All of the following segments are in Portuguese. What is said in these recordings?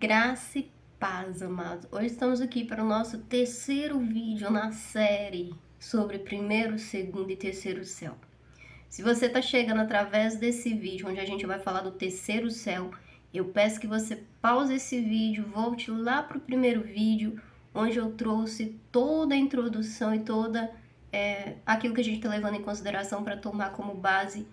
Graça e paz, amados. Hoje estamos aqui para o nosso terceiro vídeo na série sobre primeiro, segundo e terceiro céu. Se você está chegando através desse vídeo, onde a gente vai falar do terceiro céu, eu peço que você pause esse vídeo, volte lá para o primeiro vídeo, onde eu trouxe toda a introdução e toda aquilo que a gente está levando em consideração para tomar como base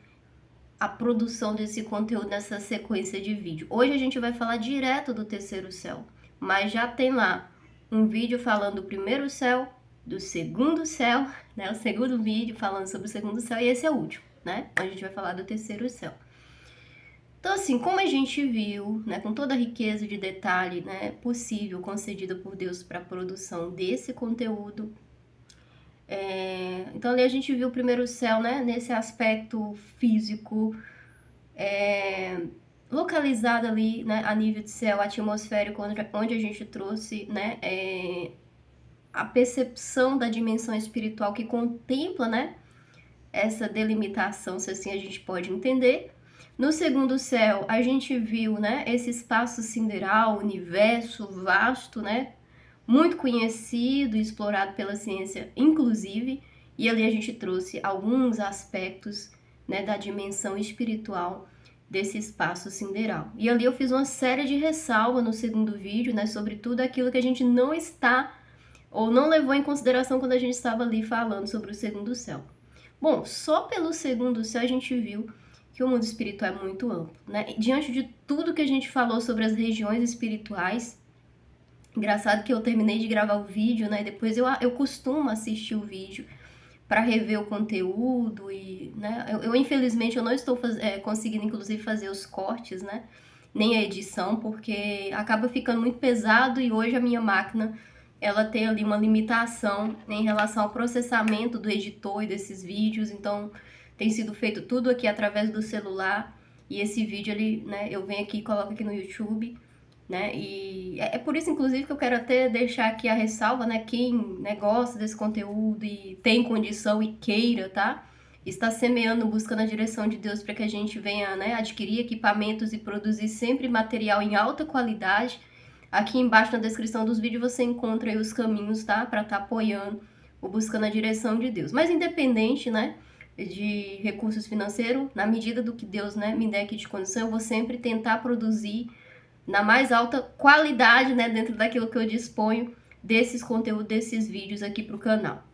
a produção desse conteúdo nessa sequência de vídeo. Hoje a gente vai falar direto do terceiro céu, mas já tem lá um vídeo falando do primeiro céu, do segundo céu, né? O segundo vídeo falando sobre o segundo céu e esse é o último, né? A gente vai falar do terceiro céu. Então, assim, como a gente viu, né, com toda a riqueza de detalhe, né, possível concedida por Deus para a produção desse conteúdo, então ali a gente viu o primeiro céu, né, nesse aspecto físico, localizado ali, né, a nível de céu atmosférico, onde a gente trouxe, né, a percepção da dimensão espiritual que contempla, né, essa delimitação, se assim a gente pode entender. No segundo céu, a gente viu, né, esse espaço sideral, universo vasto, né, muito conhecido e explorado pela ciência, inclusive, e ali a gente trouxe alguns aspectos, né, da dimensão espiritual desse espaço sideral. E ali eu fiz uma série de ressalvas no segundo vídeo, né, sobre tudo aquilo que a gente não está ou não levou em consideração quando a gente estava ali falando sobre o segundo céu. Bom, só pelo segundo céu a gente viu que o mundo espiritual é muito amplo, né? E diante de tudo que a gente falou sobre as regiões espirituais, engraçado que eu terminei de gravar o vídeo, né? Depois eu costumo assistir o vídeo para rever o conteúdo e, né? Eu infelizmente eu não estou conseguindo inclusive fazer os cortes, né? Nem a edição, porque acaba ficando muito pesado e hoje a minha máquina ela tem ali uma limitação em relação ao processamento do editor e desses vídeos, então tem sido feito tudo aqui através do celular e esse vídeo ele, né, eu venho aqui e coloco aqui no YouTube, né, e é por isso inclusive que eu quero até deixar aqui a ressalva, né, quem, né, gosta desse conteúdo e tem condição e queira, tá, está semeando, buscando a direção de Deus para que a gente venha, né, adquirir equipamentos e produzir sempre material em alta qualidade. Aqui embaixo na descrição dos vídeos você encontra aí os caminhos, tá? Para estar apoiando ou buscando a direção de Deus. Mas independente, né, de recursos financeiros, na medida do que Deus, né, me der aqui de condição, eu vou sempre tentar produzir na mais alta qualidade, né, dentro daquilo que eu disponho desses conteúdos, desses vídeos aqui para o canal.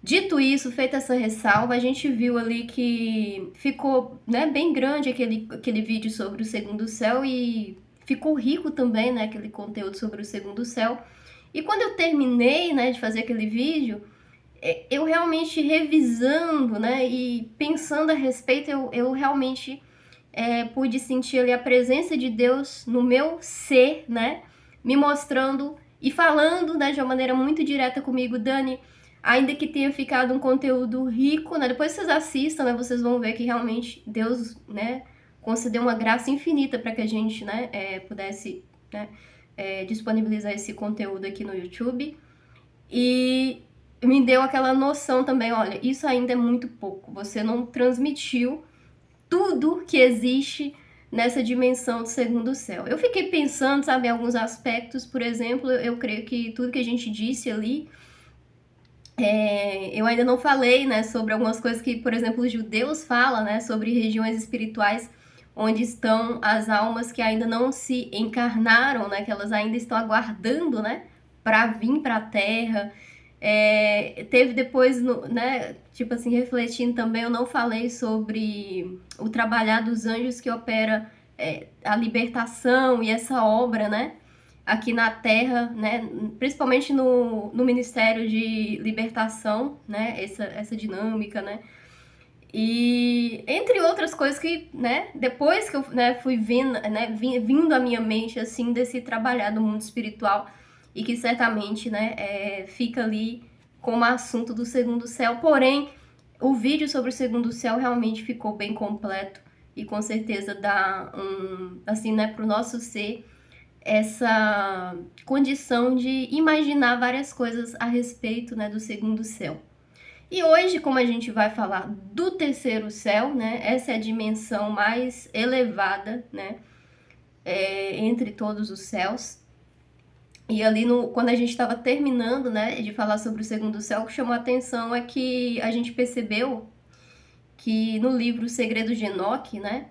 Dito isso, feita essa ressalva, a gente viu ali que ficou, né, bem grande aquele vídeo sobre o segundo céu e ficou rico também, né, aquele conteúdo sobre o segundo céu. E quando eu terminei, né, de fazer aquele vídeo, eu realmente revisando, né, e pensando a respeito, eu realmente pude sentir ali a presença de Deus no meu ser, né, me mostrando e falando, né, de uma maneira muito direta comigo, Dani, ainda que tenha ficado um conteúdo rico, né, depois vocês assistam, né, vocês vão ver que realmente Deus, né, concedeu uma graça infinita para que a gente, né, pudesse, né, disponibilizar esse conteúdo aqui no YouTube. E me deu aquela noção também, olha, isso ainda é muito pouco, você não transmitiu tudo que existe nessa dimensão do segundo céu. Eu fiquei pensando, sabe, em alguns aspectos, por exemplo, eu creio que tudo que a gente disse ali, eu ainda não falei, né, sobre algumas coisas que, por exemplo, os judeus falam, né, sobre regiões espirituais onde estão as almas que ainda não se encarnaram, né, que elas ainda estão aguardando, né, para vir para a Terra. Teve depois, né, tipo assim, refletindo também, eu não falei sobre o trabalhar dos anjos que opera a libertação e essa obra, né, aqui na Terra, né, principalmente no Ministério de Libertação, né, essa dinâmica, né, e entre outras coisas que, né, depois que eu, né, fui vindo, né, vindo à minha mente, assim, desse trabalhar do mundo espiritual e que certamente, né, fica ali como assunto do segundo céu, porém, o vídeo sobre o segundo céu realmente ficou bem completo e com certeza dá assim, né, pro nosso ser essa condição de imaginar várias coisas a respeito, né, do segundo céu. E hoje, como a gente vai falar do terceiro céu, né, essa é a dimensão mais elevada, né, entre todos os céus. E ali, quando a gente estava terminando, né, de falar sobre o segundo céu, o que chamou a atenção é que a gente percebeu que no livro O Segredo de Enoque, né,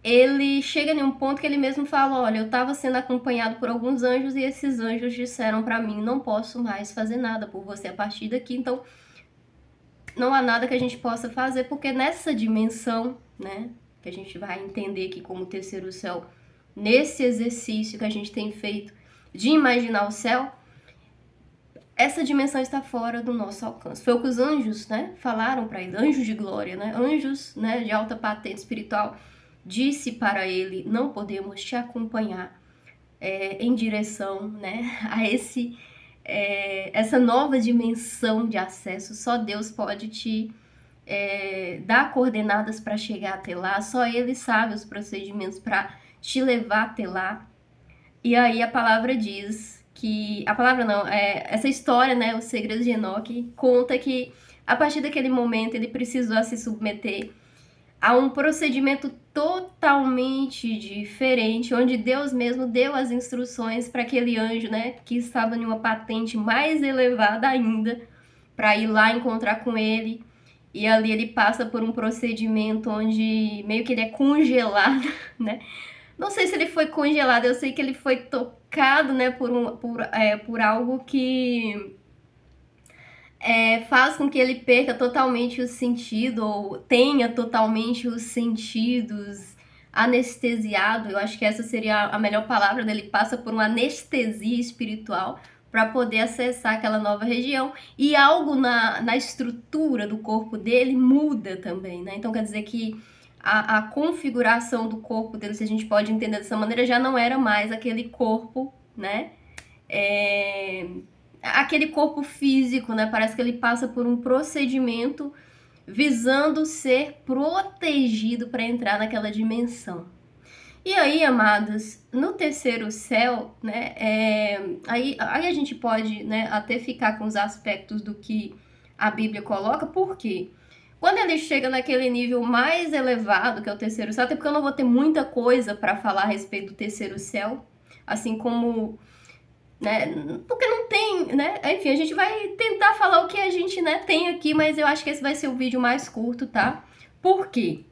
ele chega em um ponto que ele mesmo fala, olha, eu estava sendo acompanhado por alguns anjos e esses anjos disseram para mim, não posso mais fazer nada por você a partir daqui, então não há nada que a gente possa fazer, porque nessa dimensão, né, que a gente vai entender aqui como terceiro céu, nesse exercício que a gente tem feito de imaginar o céu, essa dimensão está fora do nosso alcance. Foi o que os anjos, né, falaram para ele, anjos de glória, né, anjos, né, de alta patente espiritual, disse para ele, não podemos te acompanhar em direção, né, a essa nova dimensão de acesso. Só Deus pode te dar coordenadas para chegar até lá, só Ele sabe os procedimentos para te levar até lá. E aí a palavra diz que... A palavra não, essa história, né, O Segredo de Enoque, conta que a partir daquele momento ele precisou se submeter a um procedimento totalmente diferente, onde Deus mesmo deu as instruções para aquele anjo, né, que estava em uma patente mais elevada ainda, para ir lá encontrar com ele. E ali ele passa por um procedimento onde meio que ele é congelado, né? Não sei se ele foi congelado, eu sei que ele foi tocado, né, por algo que faz com que ele perca totalmente o sentido, ou tenha totalmente os sentidos anestesiado. Eu acho que essa seria a melhor palavra dele. Passa por uma anestesia espiritual para poder acessar aquela nova região. E algo na estrutura do corpo dele muda também, né? Então quer dizer que a configuração do corpo dele, se a gente pode entender dessa maneira, já não era mais aquele corpo, né? Aquele corpo físico, né? Parece que ele passa por um procedimento visando ser protegido para entrar naquela dimensão. E aí, amados, no terceiro céu, né? Aí a gente pode, né, até ficar com os aspectos do que a Bíblia coloca, por quê? Quando ele chega naquele nível mais elevado, que é o terceiro céu, até porque eu não vou ter muita coisa para falar a respeito do terceiro céu, assim como, né, porque não tem, né, enfim, a gente vai tentar falar o que a gente, né, tem aqui, mas eu acho que esse vai ser o vídeo mais curto, tá? Por quê?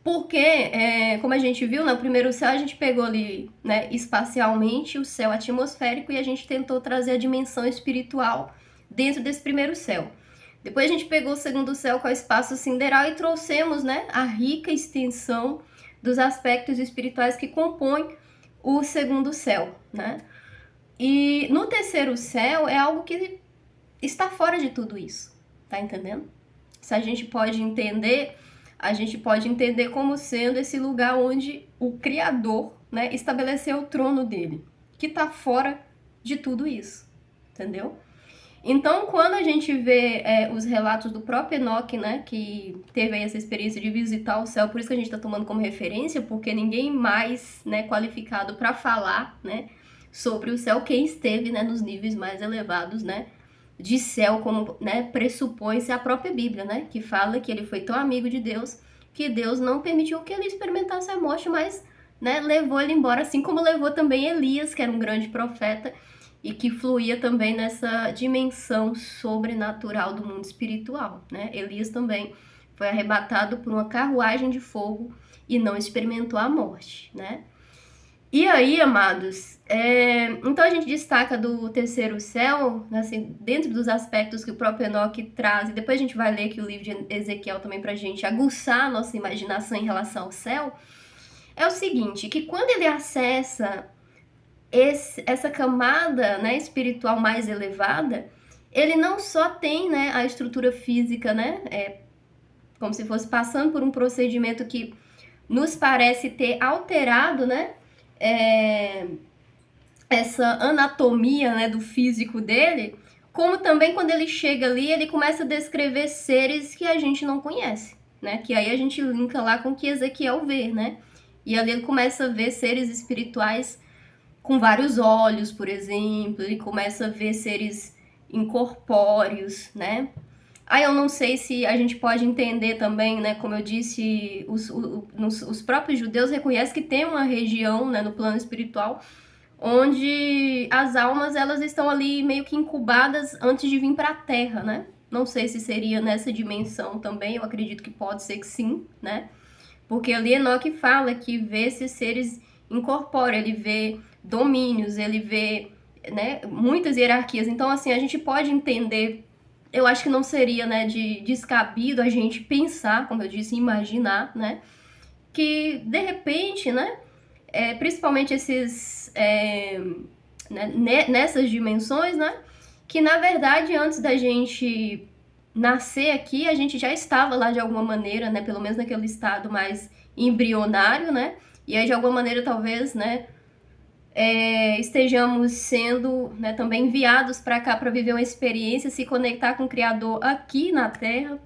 Porque, como a gente viu, no primeiro céu a gente pegou ali, né, espacialmente o céu atmosférico e a gente tentou trazer a dimensão espiritual dentro desse primeiro céu. Depois a gente pegou o segundo céu com o espaço sideral e trouxemos, né, a rica extensão dos aspectos espirituais que compõem o segundo céu, né? E no terceiro céu é algo que está fora de tudo isso, tá entendendo? Se a gente pode entender como sendo esse lugar onde o Criador, né, estabeleceu o trono dele, que está fora de tudo isso, entendeu? Então, quando a gente vê os relatos do próprio Enoque, né, que teve aí essa experiência de visitar o céu, por isso que a gente está tomando como referência, porque ninguém mais, né, qualificado para falar, né, sobre o céu, quem esteve, né, nos níveis mais elevados, né, de céu, como, né, pressupõe-se a própria Bíblia, né, que fala que ele foi tão amigo de Deus que Deus não permitiu que ele experimentasse a morte, mas, né, levou ele embora, assim como levou também Elias, que era um grande profeta, e que fluía também nessa dimensão sobrenatural do mundo espiritual, né? Elias também foi arrebatado por uma carruagem de fogo e não experimentou a morte, né? E aí, amados, então a gente destaca do terceiro céu, assim, dentro dos aspectos que o próprio Enoque traz, e depois a gente vai ler aqui o livro de Ezequiel também pra gente aguçar a nossa imaginação em relação ao céu, é o seguinte, que quando ele acessa essa camada, né, espiritual mais elevada, ele não só tem, né, a estrutura física, né, como se fosse passando por um procedimento que nos parece ter alterado, né, essa anatomia, né, do físico dele, como também quando ele chega ali, ele começa a descrever seres que a gente não conhece, né, que aí a gente linka lá com o que Ezequiel vê, né, e ali ele começa a ver seres espirituais com vários olhos, por exemplo, ele começa a ver seres incorpóreos, né? Aí eu não sei se a gente pode entender também, né, como eu disse, os próprios judeus reconhecem que tem uma região, né, no plano espiritual, onde as almas elas estão ali meio que incubadas antes de vir para a Terra, né? Não sei se seria nessa dimensão também, eu acredito que pode ser que sim, né? Porque ali Enoque fala que vê esses seres incorpóreos, ele vê domínios, ele vê, né, muitas hierarquias. Então, assim, a gente pode entender, eu acho que não seria, né, de descabido a gente pensar, como eu disse, imaginar, né, que de repente, né, principalmente esses, né, nessas dimensões, né, que na verdade antes da gente nascer aqui, a gente já estava lá de alguma maneira, né, pelo menos naquele estado mais embrionário, né, e aí de alguma maneira talvez, né, estejamos sendo, né, também enviados para cá para viver uma experiência, se conectar com o Criador aqui na Terra,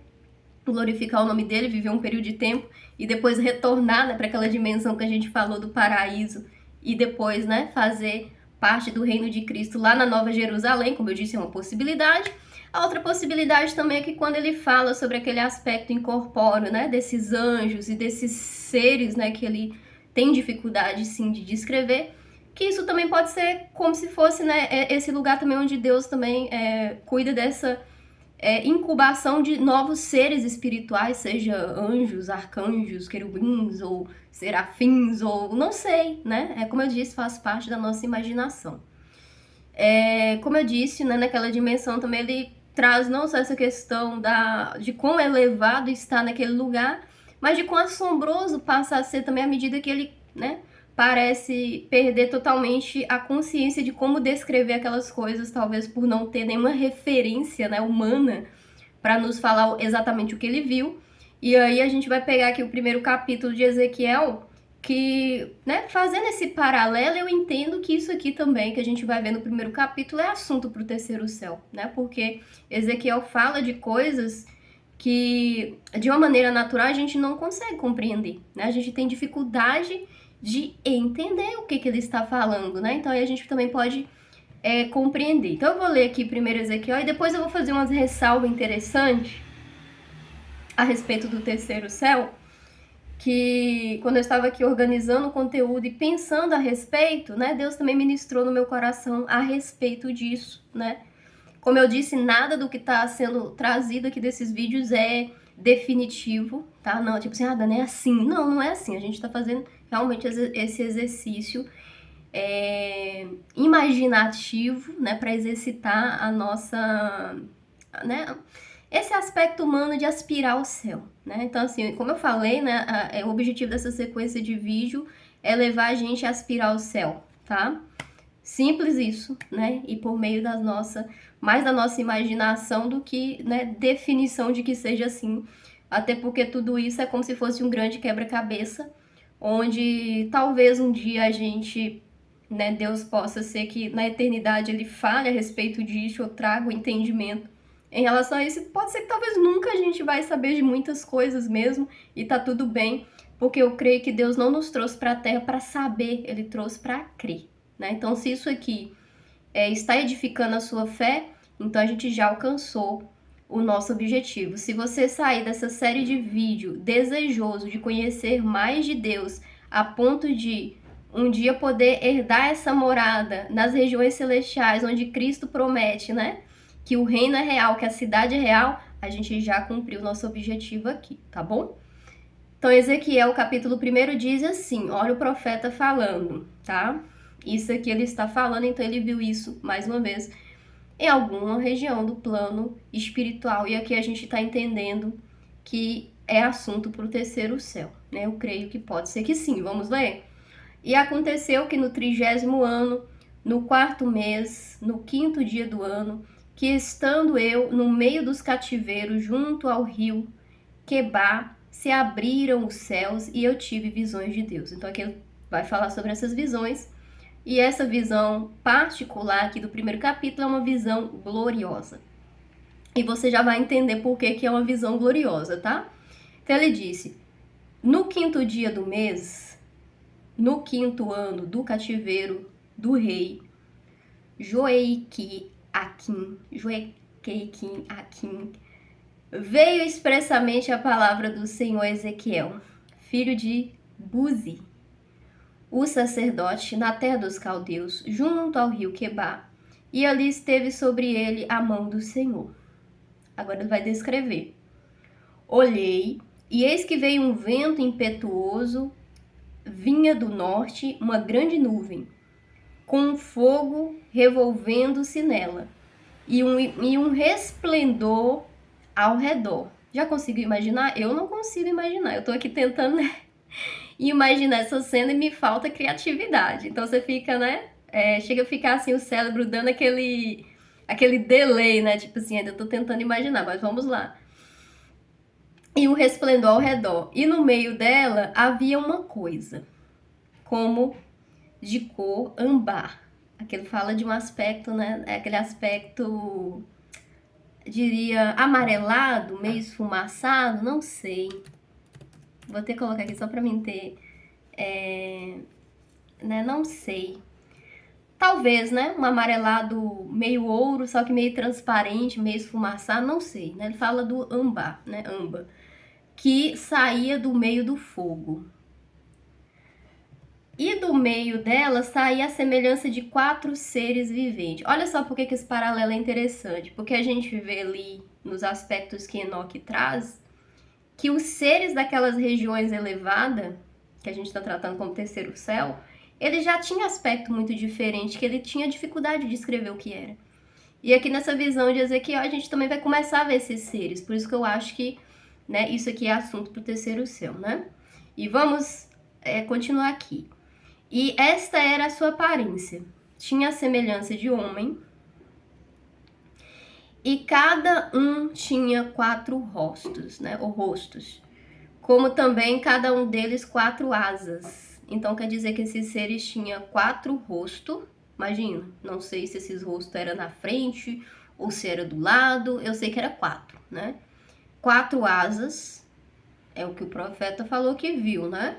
glorificar o nome dele, viver um período de tempo e depois retornar, né, para aquela dimensão que a gente falou do paraíso e depois, né, fazer parte do reino de Cristo lá na Nova Jerusalém, como eu disse, é uma possibilidade. A outra possibilidade também é que quando ele fala sobre aquele aspecto incorpóreo, né, desses anjos e desses seres, né, que ele tem dificuldade sim de descrever, que isso também pode ser como se fosse, né, esse lugar também onde Deus também cuida dessa incubação de novos seres espirituais, seja anjos, arcanjos, querubins ou serafins, ou não sei, né? Como eu disse, faz parte da nossa imaginação. Como eu disse, né, naquela dimensão também ele traz não só essa questão de quão elevado está naquele lugar, mas de quão assombroso passa a ser também à medida que ele, né, parece perder totalmente a consciência de como descrever aquelas coisas, talvez por não ter nenhuma referência, né, humana para nos falar exatamente o que ele viu. E aí a gente vai pegar aqui o primeiro capítulo de Ezequiel, que, né, fazendo esse paralelo, eu entendo que isso aqui também, que a gente vai ver no primeiro capítulo, é assunto para o terceiro céu, né? Porque Ezequiel fala de coisas que, de uma maneira natural, a gente não consegue compreender, né? A gente tem dificuldade de entender o que ele está falando, né? Então aí a gente também pode compreender. Então eu vou ler aqui primeiro Ezequiel e depois eu vou fazer umas ressalvas interessantes a respeito do terceiro céu, que quando eu estava aqui organizando o conteúdo e pensando a respeito, né, Deus também ministrou no meu coração a respeito disso, né? Como eu disse, nada do que está sendo trazido aqui desses vídeos é definitivo, tá? Não, tipo assim, Dani, é assim. Não, não é assim. A gente está fazendo realmente esse exercício imaginativo, né, para exercitar a nossa, né, esse aspecto humano de aspirar ao céu, né? Então, assim, como eu falei, né, o objetivo dessa sequência de vídeo é levar a gente a aspirar ao céu, tá? Simples isso, né? E por meio mais da nossa imaginação do que, né, definição de que seja assim. Até porque tudo isso é como se fosse um grande quebra-cabeça, onde talvez um dia a gente, né, Deus possa ser que na eternidade ele fale a respeito disso, ou traga o entendimento em relação a isso. Pode ser que talvez nunca a gente vai saber de muitas coisas mesmo, e tá tudo bem, porque eu creio que Deus não nos trouxe para a Terra para saber, Ele trouxe para crer, né? Então, se isso aqui está edificando a sua fé, então a gente já alcançou o nosso objetivo. Se você sair dessa série de vídeo desejoso de conhecer mais de Deus, a ponto de um dia poder herdar essa morada nas regiões celestiais, onde Cristo promete, né, que o reino é real, que a cidade é real, a gente já cumpriu o nosso objetivo aqui, tá bom? Então, Ezequiel, capítulo 1 diz assim, olha o profeta falando, tá? Isso aqui ele está falando, então ele viu isso, mais uma vez, em alguma região do plano espiritual. E aqui a gente está entendendo que é assunto para o terceiro céu, né? Eu creio que pode ser que sim. Vamos ler? E aconteceu que no 30º ano, no 4º mês, no 5º dia do ano, que estando eu no meio dos cativeiros, junto ao rio Quebar, se abriram os céus e eu tive visões de Deus. Então aqui ele vai falar sobre essas visões. E essa visão particular aqui do primeiro capítulo é uma visão gloriosa. E você já vai entender por que é uma visão gloriosa, tá? Então ele disse, no 5º dia do mês, no 5º ano do cativeiro do rei Joeiquim Aquim, Veio expressamente a palavra do Senhor a Ezequiel, filho de Buzi, o sacerdote, na terra dos caldeus, junto ao rio Quebar, e ali esteve sobre ele a mão do Senhor. Agora ele vai descrever. Olhei, e eis que veio um vento impetuoso, vinha do norte uma grande nuvem, com um fogo revolvendo-se nela, e um resplendor ao redor. Já conseguiu imaginar? Eu não consigo imaginar. Eu tô aqui tentando, né, imaginar essa cena e me falta criatividade. Então você fica, né? Chega a ficar assim o cérebro dando aquele delay, né? Tipo assim, ainda tô tentando imaginar, mas vamos lá. E um resplendor ao redor. E no meio dela havia uma coisa, como de cor âmbar. Aquele fala de um aspecto, né? Aquele aspecto, diria, amarelado, meio esfumaçado, não sei. Vou ter que colocar aqui só pra mim ter, né? Não sei. Talvez, né? Um amarelado meio ouro, só que meio transparente, meio esfumaçado, não sei, né? Ele fala do âmbar, né? Âmbar, que saía do meio do fogo. E do meio dela saía a semelhança de 4 seres viventes. Olha só por que esse paralelo é interessante. Porque a gente vê ali, nos aspectos que Enoque traz, que os seres daquelas regiões elevadas, que a gente está tratando como terceiro céu, ele já tinha aspecto muito diferente, que ele tinha dificuldade de descrever o que era. E aqui nessa visão de Ezequiel, a gente também vai começar a ver esses seres. Por isso que eu acho que, né, isso aqui é assunto para o terceiro céu, né? E vamos continuar aqui. E esta era a sua aparência. Tinha a semelhança de homem. E cada um tinha 4 rostos, né? Ou rostos. Como também cada um deles 4 asas. Então quer dizer que esses seres tinham 4 rostos. Imagina, não sei se esses rostos eram na frente ou se era do lado. Eu sei que era 4, né? 4 asas. É o que o profeta falou que viu, né?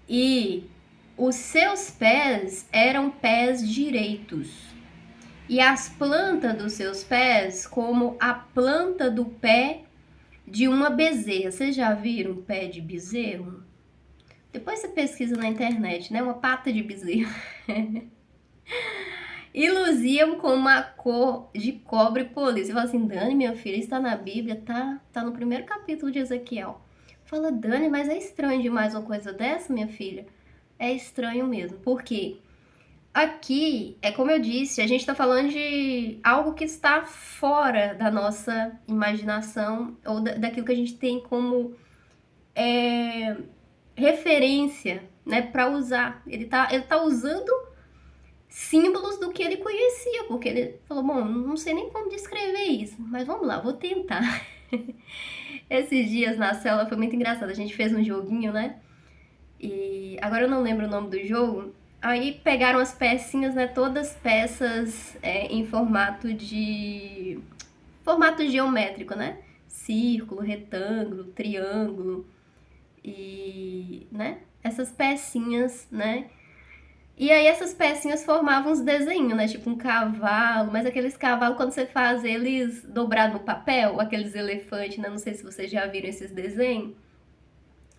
E os seus pés eram pés direitos, e as plantas dos seus pés como a planta do pé de uma bezerra. Vocês já viram um pé de bezerro? Depois você pesquisa na internet, né? Uma pata de bezerro. E luziam com uma cor de cobre polido. Você fala assim, Dani, minha filha, isso tá na Bíblia, tá no primeiro capítulo de Ezequiel. Fala, Dani, mas é estranho demais uma coisa dessa, minha filha? É estranho mesmo, porque aqui, é como eu disse, a gente está falando de algo que está fora da nossa imaginação ou daquilo que a gente tem como referência, né, para usar. Ele tá usando símbolos do que ele conhecia, porque ele falou, bom, não sei nem como descrever isso, mas vamos lá, vou tentar. Esses dias na célula foi muito engraçado, a gente fez um joguinho, né? E agora eu não lembro o nome do jogo. Aí pegaram as pecinhas, né? Todas peças em formato geométrico, né? Círculo, retângulo, triângulo e, né? Essas pecinhas, né? E aí essas pecinhas formavam uns desenhos, né? Tipo um cavalo, mas aqueles cavalos quando você faz eles dobrados no papel, aqueles elefantes, né? Não sei se vocês já viram esses desenhos.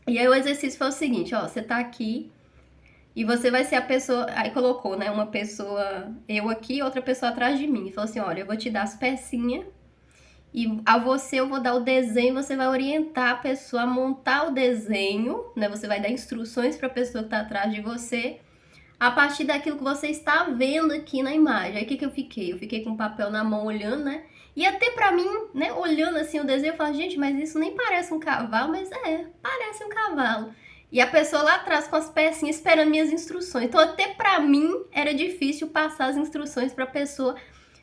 E aí o exercício foi o seguinte, ó, você tá aqui e você vai ser a pessoa, aí colocou, né, uma pessoa, eu aqui, outra pessoa atrás de mim. E falou assim, olha, eu vou te dar as pecinhas e a você eu vou dar o desenho, você vai orientar a pessoa a montar o desenho, né, você vai dar instruções para a pessoa que tá atrás de você, a partir daquilo que você está vendo aqui na imagem. Aí o que eu fiquei? Eu fiquei com o papel na mão olhando, né, e até pra mim, né, olhando assim o desenho, eu falo, gente, mas isso nem parece um cavalo, mas parece um cavalo. E a pessoa lá atrás com as pecinhas esperando minhas instruções. Então até pra mim era difícil passar as instruções pra pessoa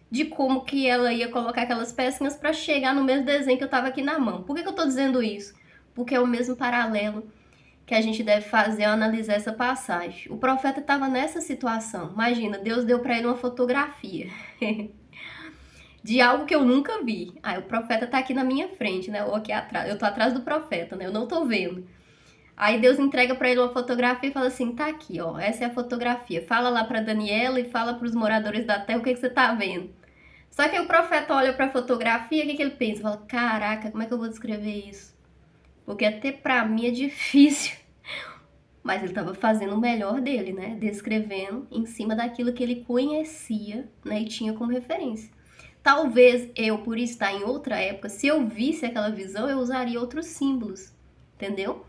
de como que ela ia colocar aquelas pecinhas pra chegar no mesmo desenho que eu tava aqui na mão. Por que eu tô dizendo isso? Porque é o mesmo paralelo que a gente deve fazer ao analisar essa passagem. O profeta estava nessa situação. Imagina, Deus deu para ele uma fotografia de algo que eu nunca vi. Aí o profeta tá aqui na minha frente, né? Ou aqui atrás. Eu tô atrás do profeta, né? Eu não tô vendo. Aí Deus entrega para ele uma fotografia e fala assim, tá aqui, ó, essa é a fotografia. Fala lá para Daniela e fala para os moradores da terra o que você tá vendo. Só que o profeta olha para a fotografia, o que ele pensa? Fala, caraca, como é que eu vou descrever isso? Porque até para mim é difícil. Mas ele estava fazendo o melhor dele, né? Descrevendo em cima daquilo que ele conhecia, né? E tinha como referência. Talvez eu, por estar em outra época, se eu visse aquela visão, eu usaria outros símbolos, entendeu?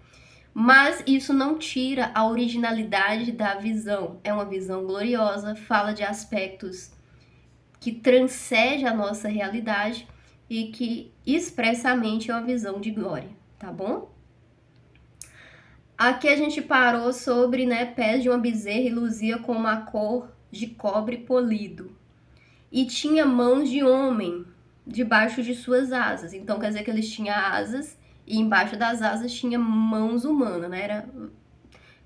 Mas isso não tira a originalidade da visão. É uma visão gloriosa, fala de aspectos que transcende a nossa realidade e que expressamente é uma visão de glória, tá bom? Aqui a gente parou sobre, né, pés de uma bezerra e luzia com uma cor de cobre polido. E tinha mãos de homem debaixo de suas asas. Então quer dizer que eles tinham asas e embaixo das asas tinha mãos humanas, né?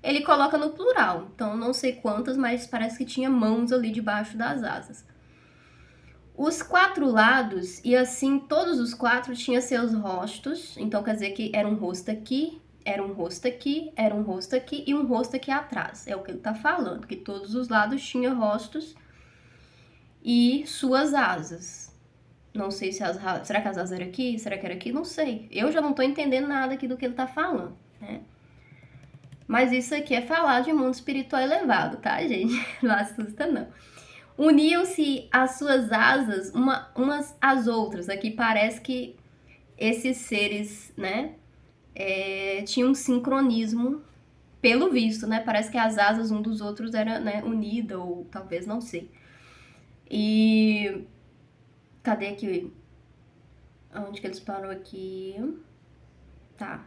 Ele coloca no plural, então não sei quantas, mas parece que tinha mãos ali debaixo das asas. Os 4 lados, e assim todos os 4 tinham seus rostos, então quer dizer que era um rosto aqui, era um rosto aqui, era um rosto aqui e um rosto aqui atrás. É o que ele tá falando, que todos os lados tinham rostos e suas asas. Não sei se será que as asas eram aqui? Será que era aqui? Não sei. Eu já não tô entendendo nada aqui do que ele tá falando, né? Mas isso aqui é falar de mundo espiritual elevado, tá, gente? Não assusta, não. Uniam-se as suas asas umas às outras. Aqui parece que esses seres, né, tinham um sincronismo, pelo visto, né? Parece que as asas um dos outros eram, né, unidas, ou talvez, não sei. E cadê aqui? Onde que eles pararam aqui? Tá.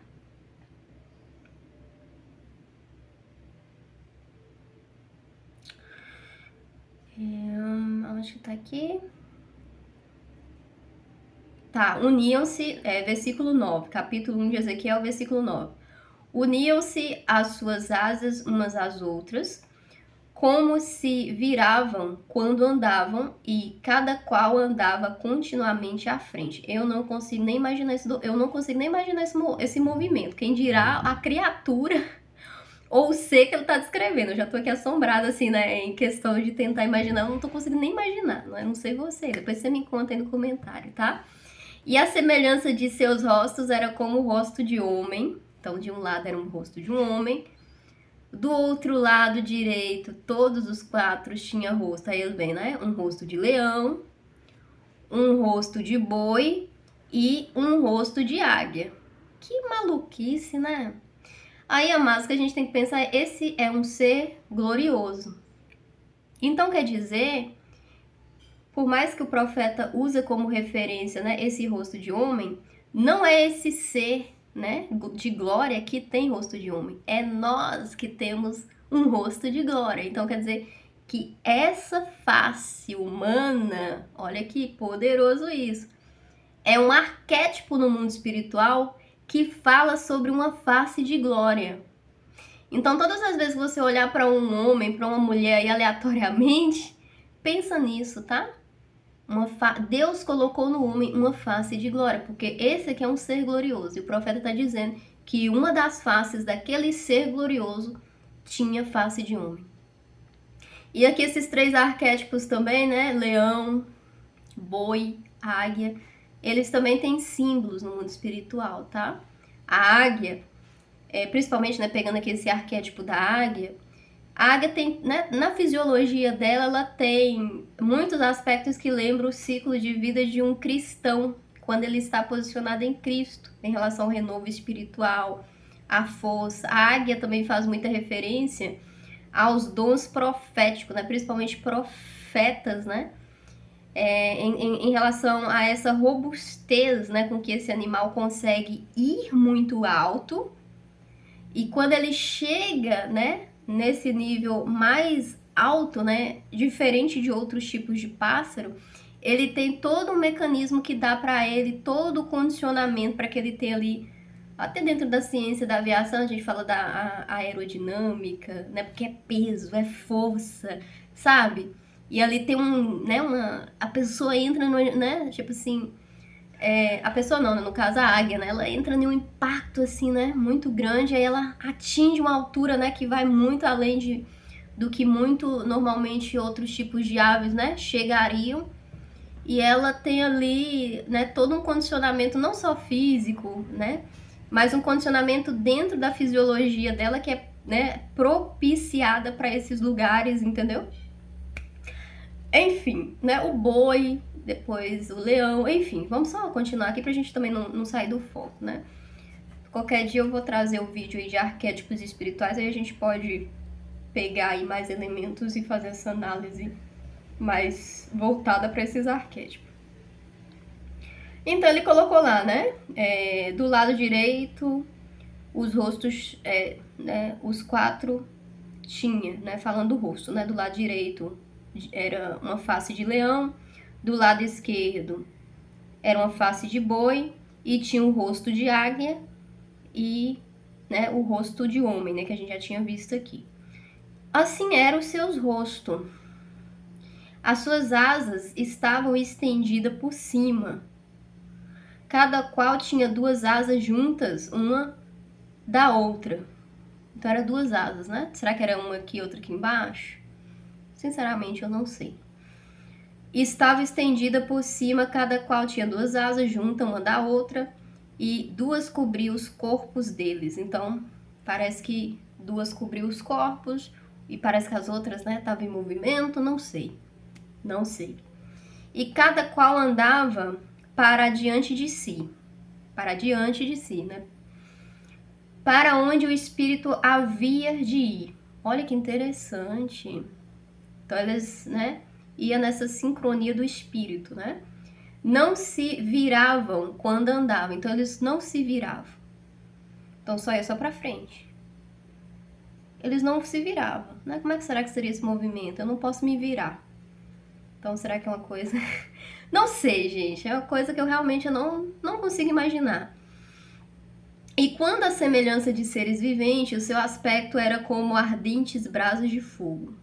Onde que tá aqui? Tá, uniam-se, versículo 9, capítulo 1 de Ezequiel, versículo 9. Uniam-se as suas asas umas às outras, como se viravam quando andavam, e cada qual andava continuamente à frente. Eu não consigo nem imaginar esse movimento. Quem dirá a criatura ou o ser que ele está descrevendo. Eu já tô aqui assombrada, assim, né, em questão de tentar imaginar. Eu não tô conseguindo nem imaginar, não é? Não sei você. Depois você me conta aí no comentário, tá? E a semelhança de seus rostos era como o rosto de homem. Então, de um lado era um rosto de um homem. Do outro lado direito, todos os 4 tinham rosto. Aí ele vem, né? Um rosto de leão, um rosto de boi e um rosto de águia. Que maluquice, né? Aí, amados, que a gente tem que pensar, esse é um ser glorioso. Então, quer dizer, por mais que o profeta use como referência, né, esse rosto de homem, não é esse ser, né, de glória que tem rosto de homem. É nós que temos um rosto de glória. Então, quer dizer que essa face humana, olha que poderoso isso, é um arquétipo no mundo espiritual que fala sobre uma face de glória. Então, todas as vezes que você olhar para um homem, para uma mulher aí aleatoriamente, pensa nisso, tá? Deus colocou no homem uma face de glória, porque esse aqui é um ser glorioso. E o profeta está dizendo que uma das faces daquele ser glorioso tinha face de homem. E aqui esses 3 arquétipos também, né? Leão, boi, águia, eles também têm símbolos no mundo espiritual, tá? A águia, principalmente, né, pegando aqui esse arquétipo da águia, a águia tem, né, na fisiologia dela, ela tem muitos aspectos que lembram o ciclo de vida de um cristão, quando ele está posicionado em Cristo, em relação ao renovo espiritual, à força. A águia também faz muita referência aos dons proféticos, né, principalmente profetas, né, em relação a essa robustez, né, com que esse animal consegue ir muito alto, e quando ele chega, né, nesse nível mais alto, né, diferente de outros tipos de pássaro, ele tem todo um mecanismo que dá para ele todo o condicionamento para que ele tenha ali, até dentro da ciência da aviação a gente fala da aerodinâmica, né, porque é peso, é força, sabe? E ali tem a pessoa entra no, né, tipo assim, a pessoa não, né, no caso a águia, né, ela entra em um impacto assim, né, muito grande, aí ela atinge uma altura, né, que vai muito além do que muito normalmente outros tipos de aves, né, chegariam. e ela tem ali, né, todo um condicionamento não só físico, né, mas um condicionamento dentro da fisiologia dela que é, né, propiciada para esses lugares, entendeu? Enfim, né, o boi, depois o leão, enfim, vamos só continuar aqui pra gente também não sair do foco, né? Qualquer dia eu vou trazer o vídeo aí de arquétipos espirituais, aí a gente pode pegar aí mais elementos e fazer essa análise mais voltada para esses arquétipos. Então ele colocou lá, né? Do lado direito, os rostos, né? Os quatro tinha, né? Falando do rosto, né? Do lado direito era uma face de leão, do lado esquerdo era uma face de boi e tinha o rosto de águia e, né? O rosto de homem, né? Que a gente já tinha visto aqui. Assim eram os seus rostos. As suas asas estavam estendidas por cima. Cada qual tinha duas asas juntas, uma da outra. Então era duas asas, né? Será que era uma aqui e outra aqui embaixo? Sinceramente, eu não sei. Estava estendida por cima, cada qual tinha duas asas juntas, uma da outra, e duas cobriam os corpos deles. Então, parece que duas cobriam os corpos, e parece que as outras, né, estavam em movimento, não sei. Não sei. E cada qual andava para diante de si. Para diante de si, né? Para onde o espírito havia de ir. Olha que interessante. Então, eles, né, ia nessa sincronia do espírito, né? Não se viravam quando andavam. Então, eles não se viravam. Então, só ia só para frente. Eles não se viravam, né? Como é que será que seria esse movimento? Eu não posso me virar. Então, será que é uma coisa... Não sei, gente. É uma coisa que eu realmente não consigo imaginar. E quando a semelhança de seres viventes, o seu aspecto era como ardentes brasas de fogo.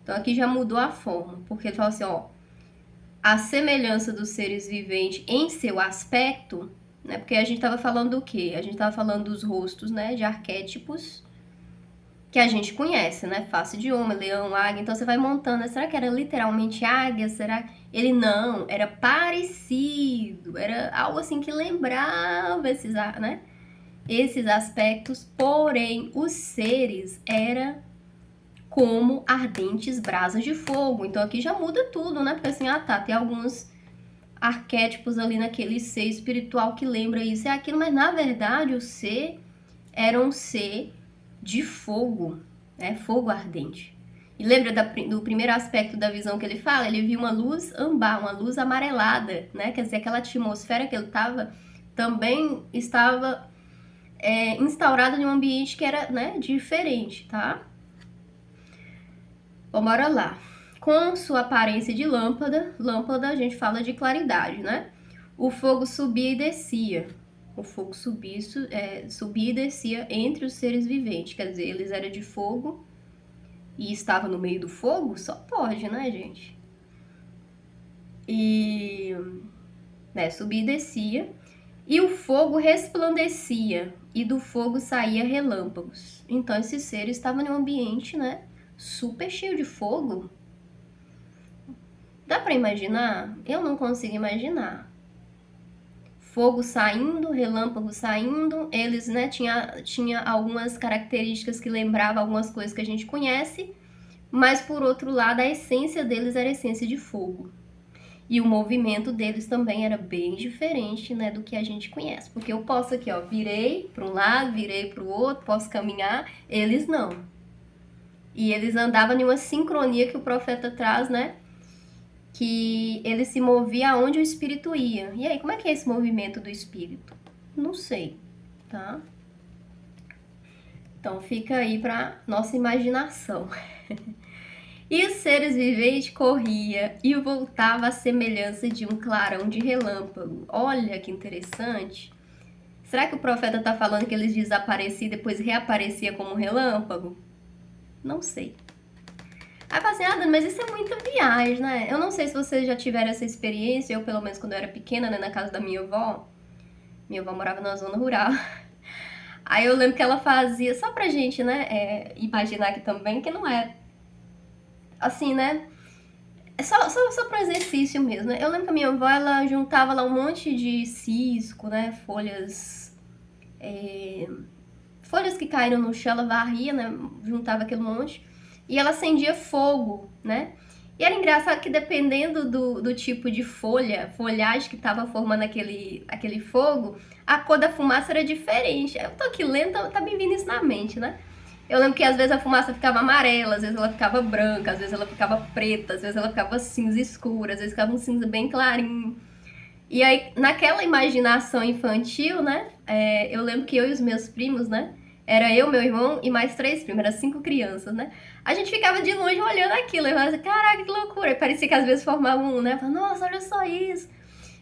Então, aqui já mudou a forma. Porque ele fala assim, ó... A semelhança dos seres viventes em seu aspecto, né? Porque a gente estava falando do quê? A gente estava falando dos rostos, né? De arquétipos que a gente conhece, né? Face de homem, leão, águia. Então você vai montando. Será que era literalmente águia? Será? Ele não, era parecido. Era algo assim que lembrava esses, né? Esses aspectos. Porém, os seres era como ardentes brasas de fogo. Então aqui já muda tudo, né? Porque assim, tá, tem alguns arquétipos ali naquele ser espiritual que lembra isso e aquilo, mas na verdade o ser era um ser de fogo, né? Fogo ardente. E lembra do primeiro aspecto da visão que ele fala? Ele viu uma luz ambar, uma luz amarelada, né? Quer dizer, aquela atmosfera que ele estava também estava instaurada em um ambiente que era, né, diferente, tá? Bora lá. Com sua aparência de lâmpada, lâmpada a gente fala de claridade, né? O fogo subia e descia. O fogo subia e descia entre os seres viventes. Quer dizer, eles eram de fogo e estavam no meio do fogo? Só pode, né, gente? E... né, subia e descia. E o fogo resplandecia. E do fogo saía relâmpagos. Então, esses seres estavam em um ambiente, né, super cheio de fogo. Dá pra imaginar? Eu não consigo imaginar. Fogo saindo, relâmpago saindo, eles, né, tinha algumas características que lembravam algumas coisas que a gente conhece, mas por outro lado a essência deles era a essência de fogo. E o movimento deles também era bem diferente, né, do que a gente conhece. Porque eu posso aqui, ó, virei para um lado, virei para o outro, posso caminhar, eles não. E eles andavam em uma sincronia que o profeta traz, né, que ele se movia aonde o espírito ia. E aí, como é que é esse movimento do espírito? Não sei, tá? Então fica aí para nossa imaginação. E os seres viventes corria e voltava à semelhança de um clarão de relâmpago. Olha que interessante. Será que o profeta está falando que eles desapareciam e depois reaparecia como um relâmpago? Não sei. Aí fala assim, mas isso é muita viagem, né? Eu não sei se vocês já tiveram essa experiência, eu pelo menos quando eu era pequena, né, na casa da minha avó morava na zona rural. Aí eu lembro que ela fazia, só pra gente, né, imaginar aqui também, que não é assim, né, É só para exercício mesmo, né? Eu lembro que a minha avó, ela juntava lá um monte de cisco, né? Folhas que caíram no chão, ela varria, né? Juntava aquele monte. E ela acendia fogo, né? E era engraçado que dependendo do tipo de folhagem que tava formando aquele fogo, a cor da fumaça era diferente. Eu tô aqui lendo, tá me vindo isso na mente, né? Eu lembro que às vezes a fumaça ficava amarela, às vezes ela ficava branca, às vezes ela ficava preta, às vezes ela ficava cinza escura, às vezes ficava um cinza bem clarinho. E aí, naquela imaginação infantil, né? Eu lembro que eu e os meus primos, né? Era eu, meu irmão e mais 3 primos, era 5 crianças, né? A gente ficava de longe olhando aquilo e falava assim, caraca, que loucura. E parecia que às vezes formava um, né? Falava, nossa, olha só isso.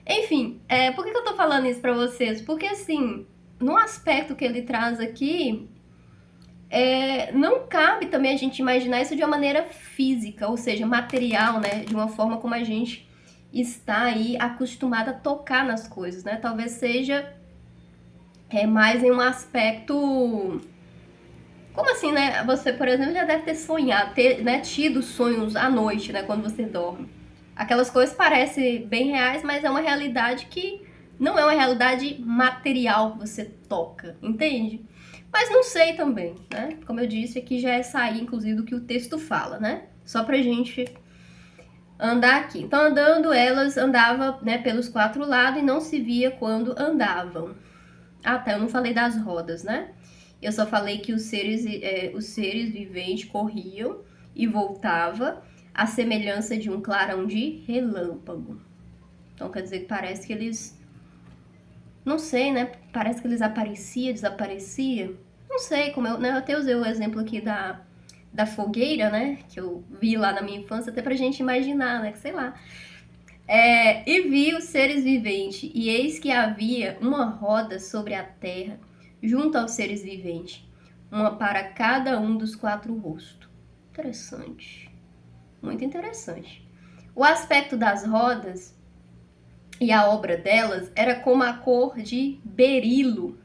Enfim, por que eu tô falando isso pra vocês? Porque assim, no aspecto que ele traz aqui, não cabe também a gente imaginar isso de uma maneira física, ou seja, material, né? De uma forma como a gente está aí acostumada a tocar nas coisas, né? Talvez seja mais em um aspecto. Como assim, né? Você, por exemplo, já deve ter sonhado, né, tido sonhos à noite, né? Quando você dorme. Aquelas coisas parecem bem reais, mas é uma realidade que não é uma realidade material que você toca, entende? Mas não sei também, né? Como eu disse, aqui já é sair, inclusive, do que o texto fala, né? Só pra gente andar aqui. Então, andando, elas andavam, né, pelos 4 lados e não se via quando andavam. Ah, tá, eu não falei das rodas, né? Eu só falei que os seres viventes corriam e voltavam à semelhança de um clarão de relâmpago. Então, quer dizer que parece que eles... Não sei, né? Parece que eles apareciam, desapareciam. Não sei, como eu até usei o exemplo aqui da fogueira, né? Que eu vi lá na minha infância, até pra gente imaginar, né? Que sei lá. E vi os seres viventes, e eis que havia uma roda sobre a terra, junto aos seres viventes, uma para cada um dos 4 rostos. Interessante. Muito interessante. O aspecto das rodas e a obra delas era como a cor de berilo,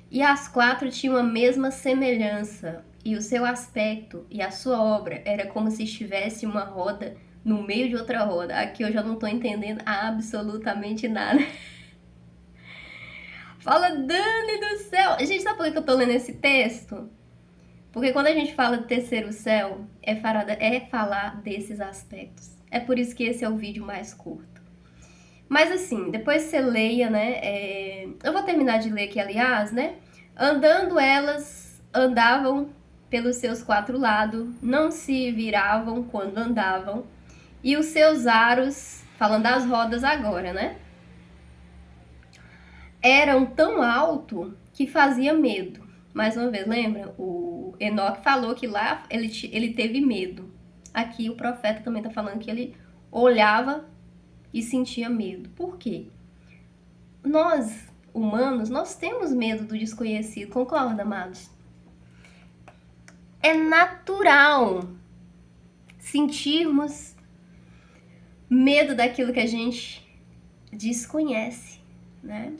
e as 4 tinham a mesma semelhança, e o seu aspecto e a sua obra era como se estivesse uma roda no meio de outra roda. Aqui eu já não tô entendendo absolutamente nada. Fala, Dani do céu! Gente, sabe por que eu tô lendo esse texto? Porque quando a gente fala de terceiro céu, é falar desses aspectos. É por isso que esse é o vídeo mais curto. Mas assim, depois você leia, né? Eu vou terminar de ler aqui, aliás, né? Andando elas andavam pelos seus 4 lados, não se viravam quando andavam, e os seus aros, falando das rodas agora, né? Eram tão alto que fazia medo. Mais uma vez, lembra? O Enoque falou que lá ele teve medo. Aqui o profeta também está falando que ele olhava e sentia medo. Por quê? Nós, humanos, nós temos medo do desconhecido, concorda, amados? É natural sentirmos medo daquilo que a gente desconhece, né?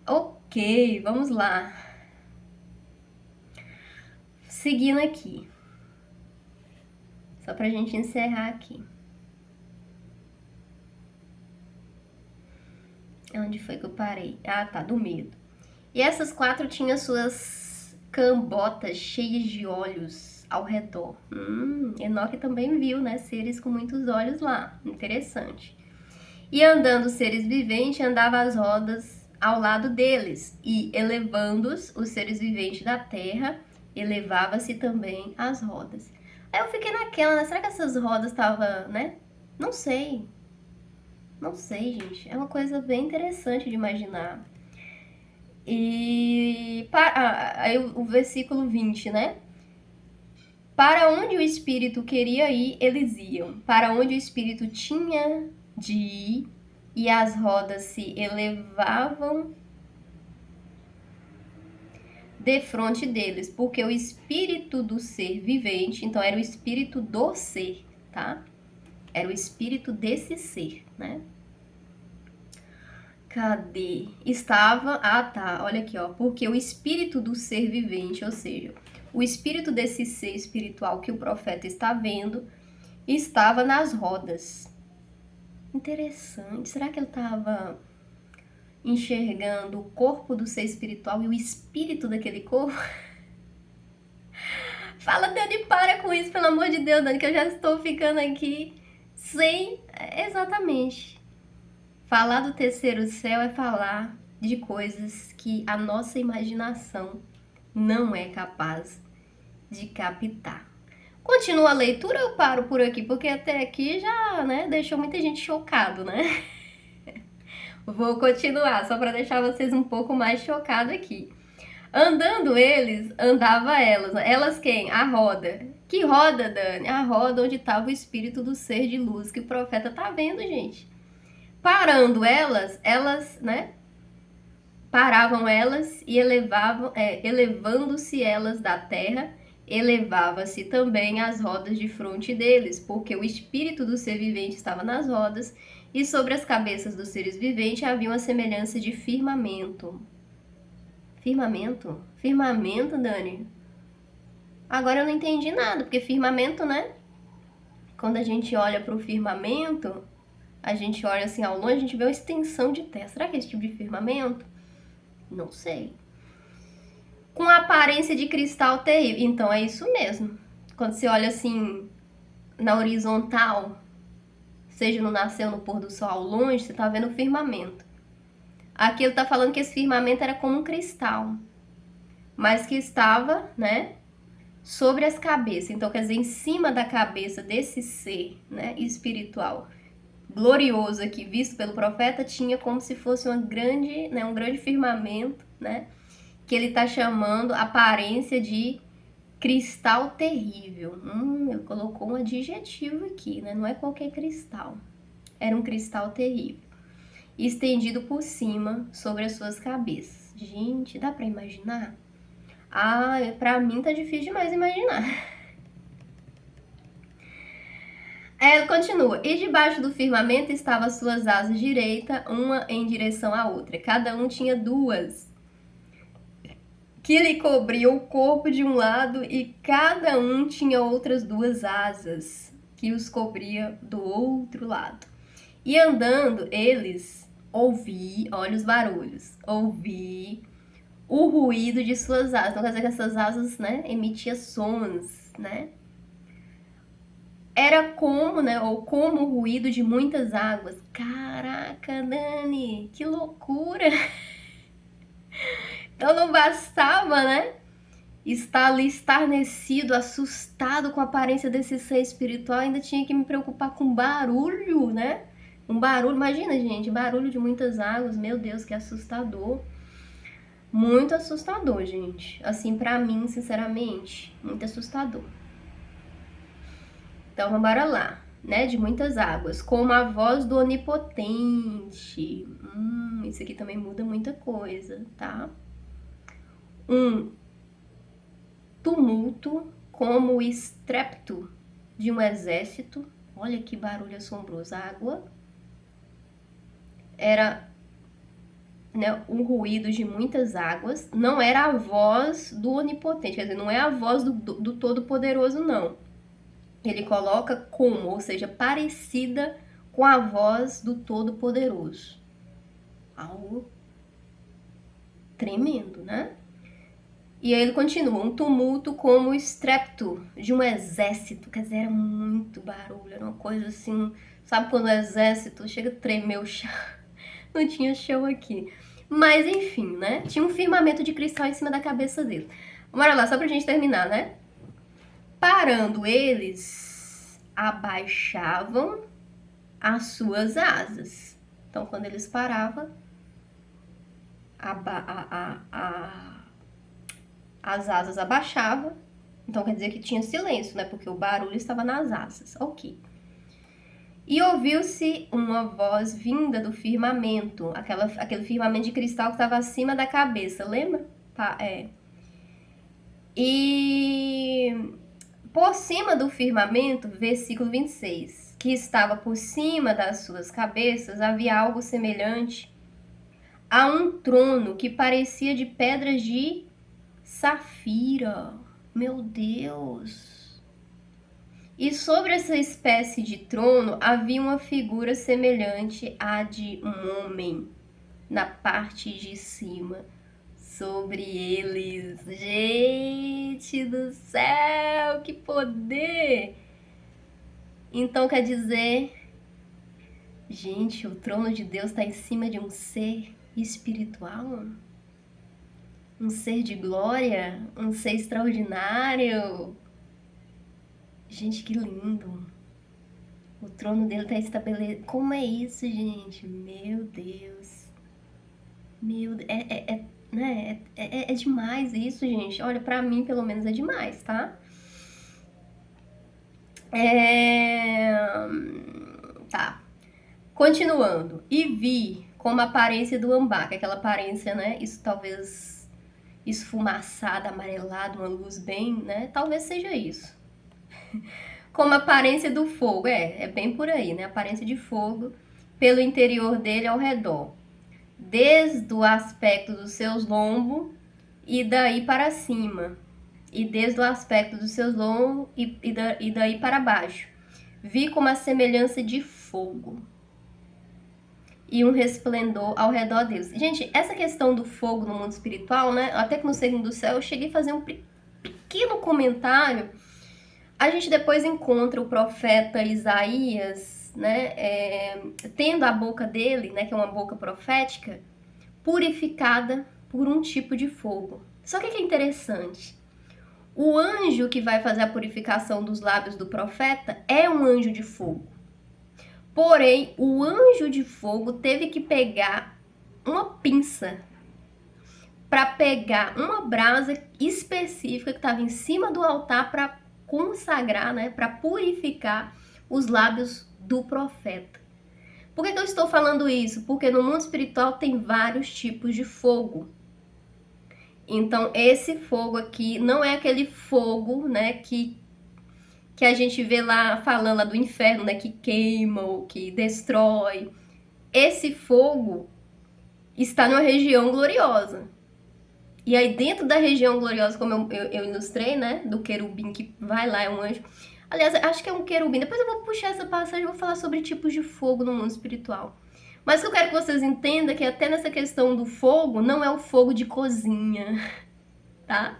Ok, vamos lá. Seguindo aqui. Só pra gente encerrar aqui. Onde foi que eu parei? Ah, tá, do medo. E essas 4 tinham suas cambotas cheias de olhos ao redor. Enoque também viu, né? Seres com muitos olhos lá. Interessante. E andando seres viventes, andava as rodas ao lado deles. E elevando-os, os seres viventes da terra, elevava-se também as rodas. Aí eu fiquei naquela, né? Será que essas rodas estavam, né? Não sei. Não sei, gente. É uma coisa bem interessante de imaginar. E aí o versículo 20, né? Para onde o Espírito queria ir, eles iam. Para onde o Espírito tinha de ir, e as rodas se elevavam defronte deles, porque o Espírito do ser vivente, então era o Espírito do ser, tá? Era o Espírito desse ser, né? Cadê? Estava... Ah, tá. Olha aqui, ó. Porque o espírito do ser vivente, ou seja, o espírito desse ser espiritual que o profeta está vendo, estava nas rodas. Interessante. Será que ele estava enxergando o corpo do ser espiritual e o espírito daquele corpo? Fala, Dani, para com isso, pelo amor de Deus, Dani, que eu já estou ficando aqui sem... Exatamente. Falar do terceiro céu é falar de coisas que a nossa imaginação não é capaz de captar. Continua a leitura, eu paro por aqui, porque até aqui já, né, deixou muita gente chocado, né? Vou continuar, só para deixar vocês um pouco mais chocados aqui. Andando eles, andava elas. Elas quem? A roda. Que roda, Dani? A roda onde estava o espírito do ser de luz que o profeta tá vendo, gente. Parando elas, né? Paravam elas e elevando-se elas da terra, elevava-se também as rodas de fronte deles, porque o espírito do ser vivente estava nas rodas, e sobre as cabeças dos seres viventes havia uma semelhança de firmamento. Firmamento? Firmamento, Dani? Agora eu não entendi nada, porque firmamento, né? Quando a gente olha para o firmamento, a gente olha assim ao longe, a gente vê uma extensão de terra. Será que é esse tipo de firmamento? Não sei. Com a aparência de cristal terrível. Então é isso mesmo. Quando você olha assim na horizontal, seja no nascer ou no pôr do sol ao longe, você tá vendo o firmamento. Aqui ele tá falando que esse firmamento era como um cristal, mas que estava, né, sobre as cabeças. Então, quer dizer, em cima da cabeça desse ser, né, espiritual glorioso aqui, visto pelo profeta, tinha como se fosse uma grande, né, um grande firmamento, né, que ele está chamando aparência de cristal terrível. Ele colocou um adjetivo aqui, né, não é qualquer cristal. Era um cristal terrível, estendido por cima sobre as suas cabeças. Gente, dá para imaginar? Ah, pra mim tá difícil demais imaginar. Ela continua. E debaixo do firmamento estavam as suas asas direita, uma em direção à outra. Cada um tinha duas, que lhe cobriam o corpo de um lado, e cada um tinha outras duas asas, que os cobria do outro lado. E andando eles, ouvi, olha os barulhos, ouvi o ruído de suas asas. Então quer dizer que essas asas, né, emitiam sons, né? Era como, né, ou como o ruído de muitas águas. Caraca, Dani, que loucura! Então não bastava, né, estar ali estarnecido, assustado com a aparência desse ser espiritual, ainda tinha que me preocupar com barulho, né? Um barulho, imagina, gente, barulho de muitas águas, meu Deus, que assustador. Muito assustador, gente. Assim, pra mim, sinceramente, muito assustador. Então, vamos lá, né? De muitas águas, como a voz do onipotente. Isso aqui também muda muita coisa, tá? Um tumulto, como o estrépito de um exército. Olha que barulho assombroso. A água era, né, um ruído de muitas águas. Não era a voz do onipotente, quer dizer, não é a voz do Todo-Poderoso, não. Ele coloca como, ou seja, parecida com a voz do Todo-Poderoso. Algo tremendo, né? E aí ele continua, um tumulto como o estrépito de um exército, quer dizer, era muito barulho, era uma coisa assim, sabe quando o exército chega a tremer o chão? Não tinha chão aqui. Mas enfim, né? Tinha um firmamento de cristal em cima da cabeça dele. Bora lá, só pra gente terminar, né? Parando eles, abaixavam as suas asas. Então, quando eles paravam, as asas abaixavam. Então, quer dizer que tinha silêncio, né? Porque o barulho estava nas asas. Ok. E ouviu-se uma voz vinda do firmamento, aquele firmamento de cristal que estava acima da cabeça, lembra? E por cima do firmamento, versículo 26, que estava por cima das suas cabeças, havia algo semelhante a um trono que parecia de pedras de safira. Meu Deus! E sobre essa espécie de trono havia uma figura semelhante à de um homem na parte de cima, sobre eles. Gente do céu, que poder! Então quer dizer, gente, o trono de Deus está em cima de um ser espiritual? Um ser de glória? Um ser extraordinário? Gente, que lindo! O trono dele está estabelecido. Como é isso, gente? Meu Deus. Meu Deus. Né? É demais isso, gente. Olha, pra mim, pelo menos, é demais, tá? Tá. Continuando. E vi como a aparência do ambar, que é aquela aparência, né? Isso talvez esfumaçada, amarelada, uma luz bem, né? Talvez seja isso. Como a aparência do fogo, é bem por aí, né? Aparência de fogo pelo interior dele ao redor. Desde o aspecto dos seus lombos e daí para cima. E desde o aspecto dos seus lombos e daí para baixo. Vi como a semelhança de fogo e um resplendor ao redor deles. Gente, essa questão do fogo no mundo espiritual, né? Até que no segundo céu eu cheguei a fazer um pequeno comentário. A gente depois encontra o profeta Isaías, né? Tendo a boca dele, né? Que é uma boca profética, purificada por um tipo de fogo. Só que é interessante. O anjo que vai fazer a purificação dos lábios do profeta é um anjo de fogo. Porém, o anjo de fogo teve que pegar uma pinça para pegar uma brasa específica que estava em cima do altar para consagrar, né, para purificar os lábios do profeta. Por que eu estou falando isso? Porque no mundo espiritual tem vários tipos de fogo. Então, esse fogo aqui não é aquele fogo, né, que a gente vê lá falando lá do inferno, né, que queima ou que destrói. Esse fogo está numa região gloriosa. E aí dentro da região gloriosa, como eu ilustrei, né, do querubim que vai lá, é um anjo. Aliás, acho que é um querubim. Depois eu vou puxar essa passagem e vou falar sobre tipos de fogo no mundo espiritual. Mas o que eu quero que vocês entendam é que até nessa questão do fogo, não é o fogo de cozinha, tá?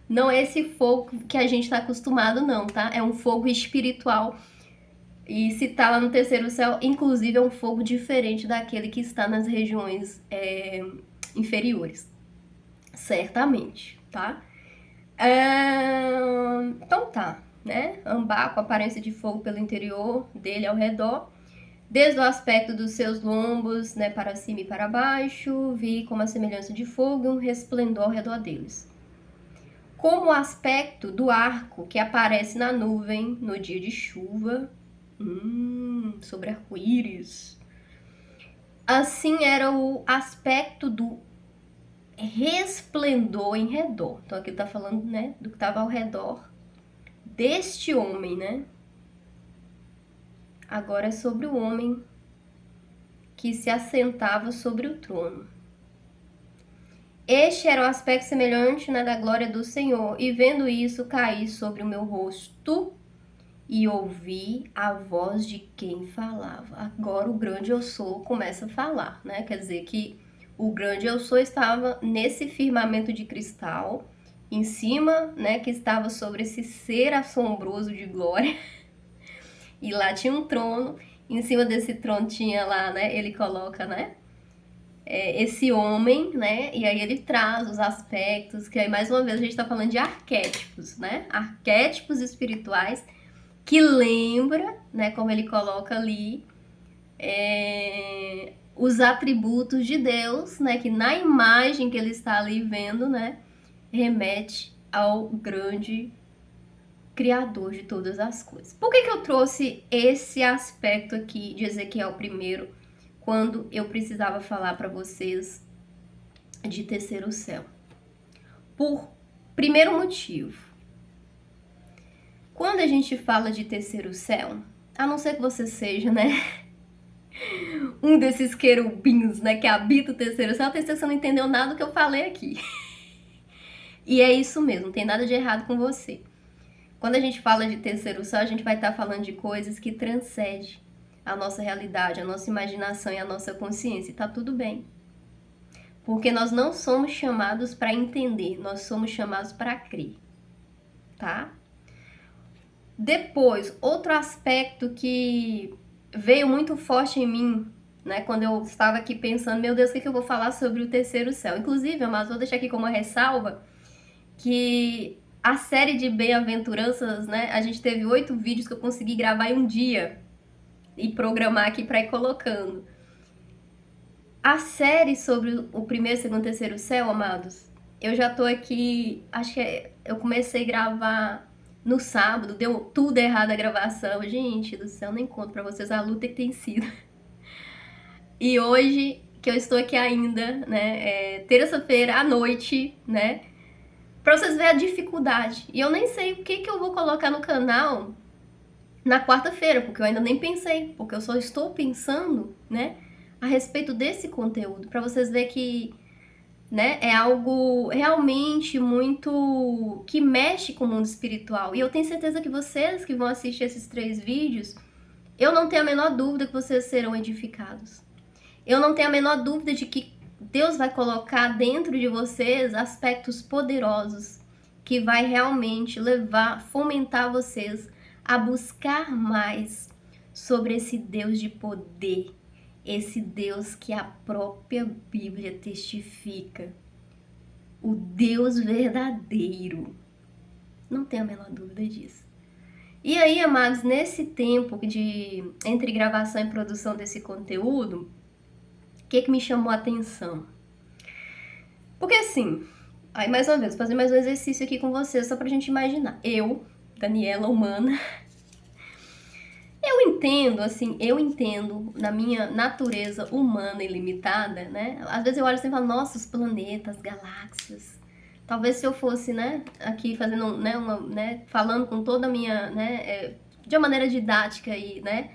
Não é esse fogo que a gente está acostumado, não, tá? É um fogo espiritual. E se tá lá no terceiro céu, inclusive é um fogo diferente daquele que está nas regiões inferiores. Certamente, tá? Então tá, né? Ambar com aparência de fogo pelo interior dele ao redor. Desde o aspecto dos seus lombos, né, para cima e para baixo, vi como a semelhança de fogo e um resplendor ao redor deles. Como o aspecto do arco que aparece na nuvem no dia de chuva, sobre arco-íris. Assim era o aspecto do resplendor em redor. Então aqui tá falando, né, do que estava ao redor deste homem, né? Agora é sobre o homem que se assentava sobre o trono. Este era o aspecto semelhante, né, da glória do Senhor, e vendo isso, caí sobre o meu rosto e ouvi a voz de quem falava. Agora o grande eu sou começa a falar, né? Quer dizer que o grande eu sou estava nesse firmamento de cristal, em cima, né, que estava sobre esse ser assombroso de glória. E lá tinha um trono, em cima desse trono tinha lá, né, ele coloca, né, esse homem, né, e aí ele traz os aspectos, que aí mais uma vez a gente está falando de arquétipos, né, arquétipos espirituais, que lembra, né, como ele coloca ali, os atributos de Deus, né, que na imagem que ele está ali vendo, né, remete ao grande Criador de todas as coisas. Por que eu trouxe esse aspecto aqui de Ezequiel primeiro, quando eu precisava falar para vocês de terceiro céu? Por primeiro motivo. Quando a gente fala de terceiro céu, a não ser que você seja, né, um desses querubins, né, que habita o terceiro céu, tem certeza que você não entendeu nada do que eu falei aqui. E é isso mesmo, não tem nada de errado com você. Quando a gente fala de terceiro céu, a gente vai estar falando de coisas que transcendem a nossa realidade, a nossa imaginação e a nossa consciência. E tá tudo bem. Porque nós não somos chamados para entender, nós somos chamados para crer, tá? Depois, outro aspecto que veio muito forte em mim, né, quando eu estava aqui pensando, meu Deus, o que eu vou falar sobre o terceiro céu? Inclusive, mas vou deixar aqui como uma ressalva, que a série de bem-aventuranças, né, a gente teve 8 vídeos que eu consegui gravar em um dia e programar aqui para ir colocando. A série sobre o primeiro, segundo, terceiro céu, amados, eu já tô aqui, acho que eu comecei a gravar no sábado, deu tudo errado a gravação. Gente do céu, nem conto pra vocês a luta que tem sido. E hoje, que eu estou aqui ainda, né, terça-feira à noite, né, pra vocês verem a dificuldade. E eu nem sei o que eu vou colocar no canal na quarta-feira, porque eu ainda nem pensei, porque eu só estou pensando, né, a respeito desse conteúdo, pra vocês verem que, né, é algo realmente muito que mexe com o mundo espiritual. E eu tenho certeza que vocês que vão assistir esses 3 vídeos, eu não tenho a menor dúvida que vocês serão edificados. Eu não tenho a menor dúvida de que Deus vai colocar dentro de vocês aspectos poderosos que vai realmente levar, fomentar vocês a buscar mais sobre esse Deus de poder, esse Deus que a própria Bíblia testifica, o Deus verdadeiro. Não tenho a menor dúvida disso. E aí, amados, nesse tempo entre gravação e produção desse conteúdo, o que me chamou a atenção? Porque assim, aí mais uma vez, vou fazer mais um exercício aqui com vocês, só pra gente imaginar. Eu, Daniela humana, eu entendo na minha natureza humana e limitada, né? Às vezes eu olho assim e falo, nossa, os planetas, galáxias. Talvez se eu fosse, né, aqui fazendo, né, falando com toda a minha, né, de uma maneira didática e, né,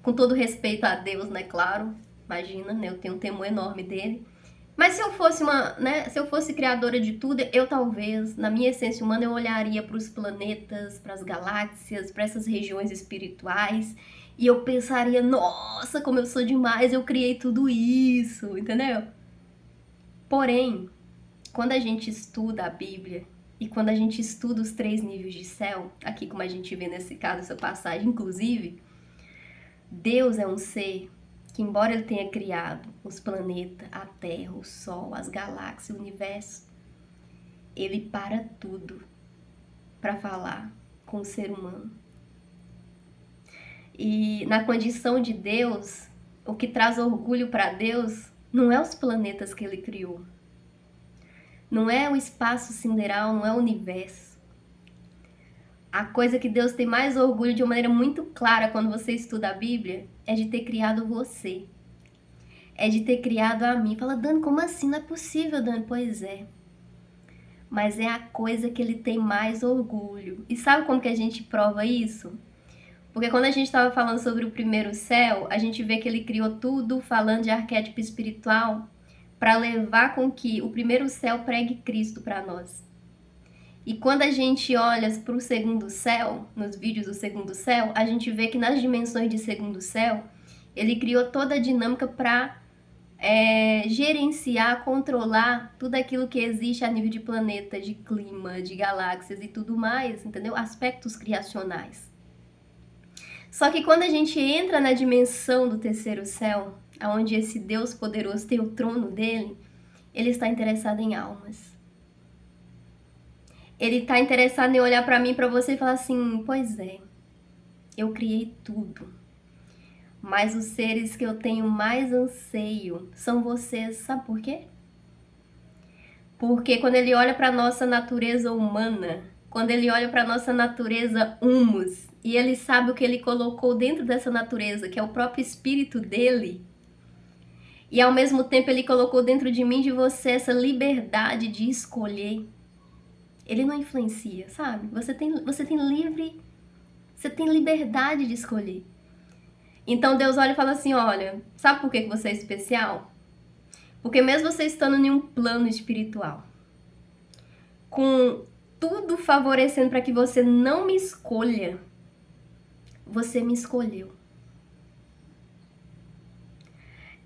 com todo respeito a Deus, né, claro, imagina, né, eu tenho um temor enorme dele. Mas se eu fosse se eu fosse criadora de tudo, eu talvez, na minha essência humana, eu olharia para os planetas, para as galáxias, para essas regiões espirituais, e eu pensaria, nossa, como eu sou demais, eu criei tudo isso, entendeu? Porém, quando a gente estuda a Bíblia, e quando a gente estuda os 3 níveis de céu, aqui como a gente vê nesse caso, essa passagem, inclusive, Deus é um ser que, embora ele tenha criado os planetas, a Terra, o Sol, as galáxias, o universo, ele para tudo para falar com o ser humano. E na condição de Deus, o que traz orgulho para Deus não é os planetas que ele criou, não é o espaço sideral, não é o universo. A coisa que Deus tem mais orgulho de uma maneira muito clara quando você estuda a Bíblia é de ter criado você. É de ter criado a mim. Fala, Dani, como assim? Não é possível, Dani. Pois é. Mas é a coisa que ele tem mais orgulho. E sabe como que a gente prova isso? Porque quando a gente estava falando sobre o primeiro céu, a gente vê que ele criou tudo falando de arquétipo espiritual para levar com que o primeiro céu pregue Cristo para nós. E quando a gente olha para o segundo céu, nos vídeos do segundo céu, a gente vê que nas dimensões de segundo céu, ele criou toda a dinâmica para gerenciar, controlar tudo aquilo que existe a nível de planeta, de clima, de galáxias e tudo mais, entendeu? Aspectos criacionais. Só que quando a gente entra na dimensão do terceiro céu, onde esse Deus poderoso tem o trono dele, ele está interessado em almas. Ele está interessado em olhar para mim, para você e falar assim, pois é, eu criei tudo. Mas os seres que eu tenho mais anseio são vocês. Sabe por quê? Porque quando ele olha para a nossa natureza humana, quando ele olha para a nossa natureza humus, e ele sabe o que ele colocou dentro dessa natureza, que é o próprio espírito dele, e ao mesmo tempo ele colocou dentro de mim e de você essa liberdade de escolher, ele não influencia, sabe? Você tem liberdade de escolher. Então Deus olha e fala assim, olha, sabe por que você é especial? Porque mesmo você estando em um plano espiritual, com tudo favorecendo para que você não me escolha, você me escolheu.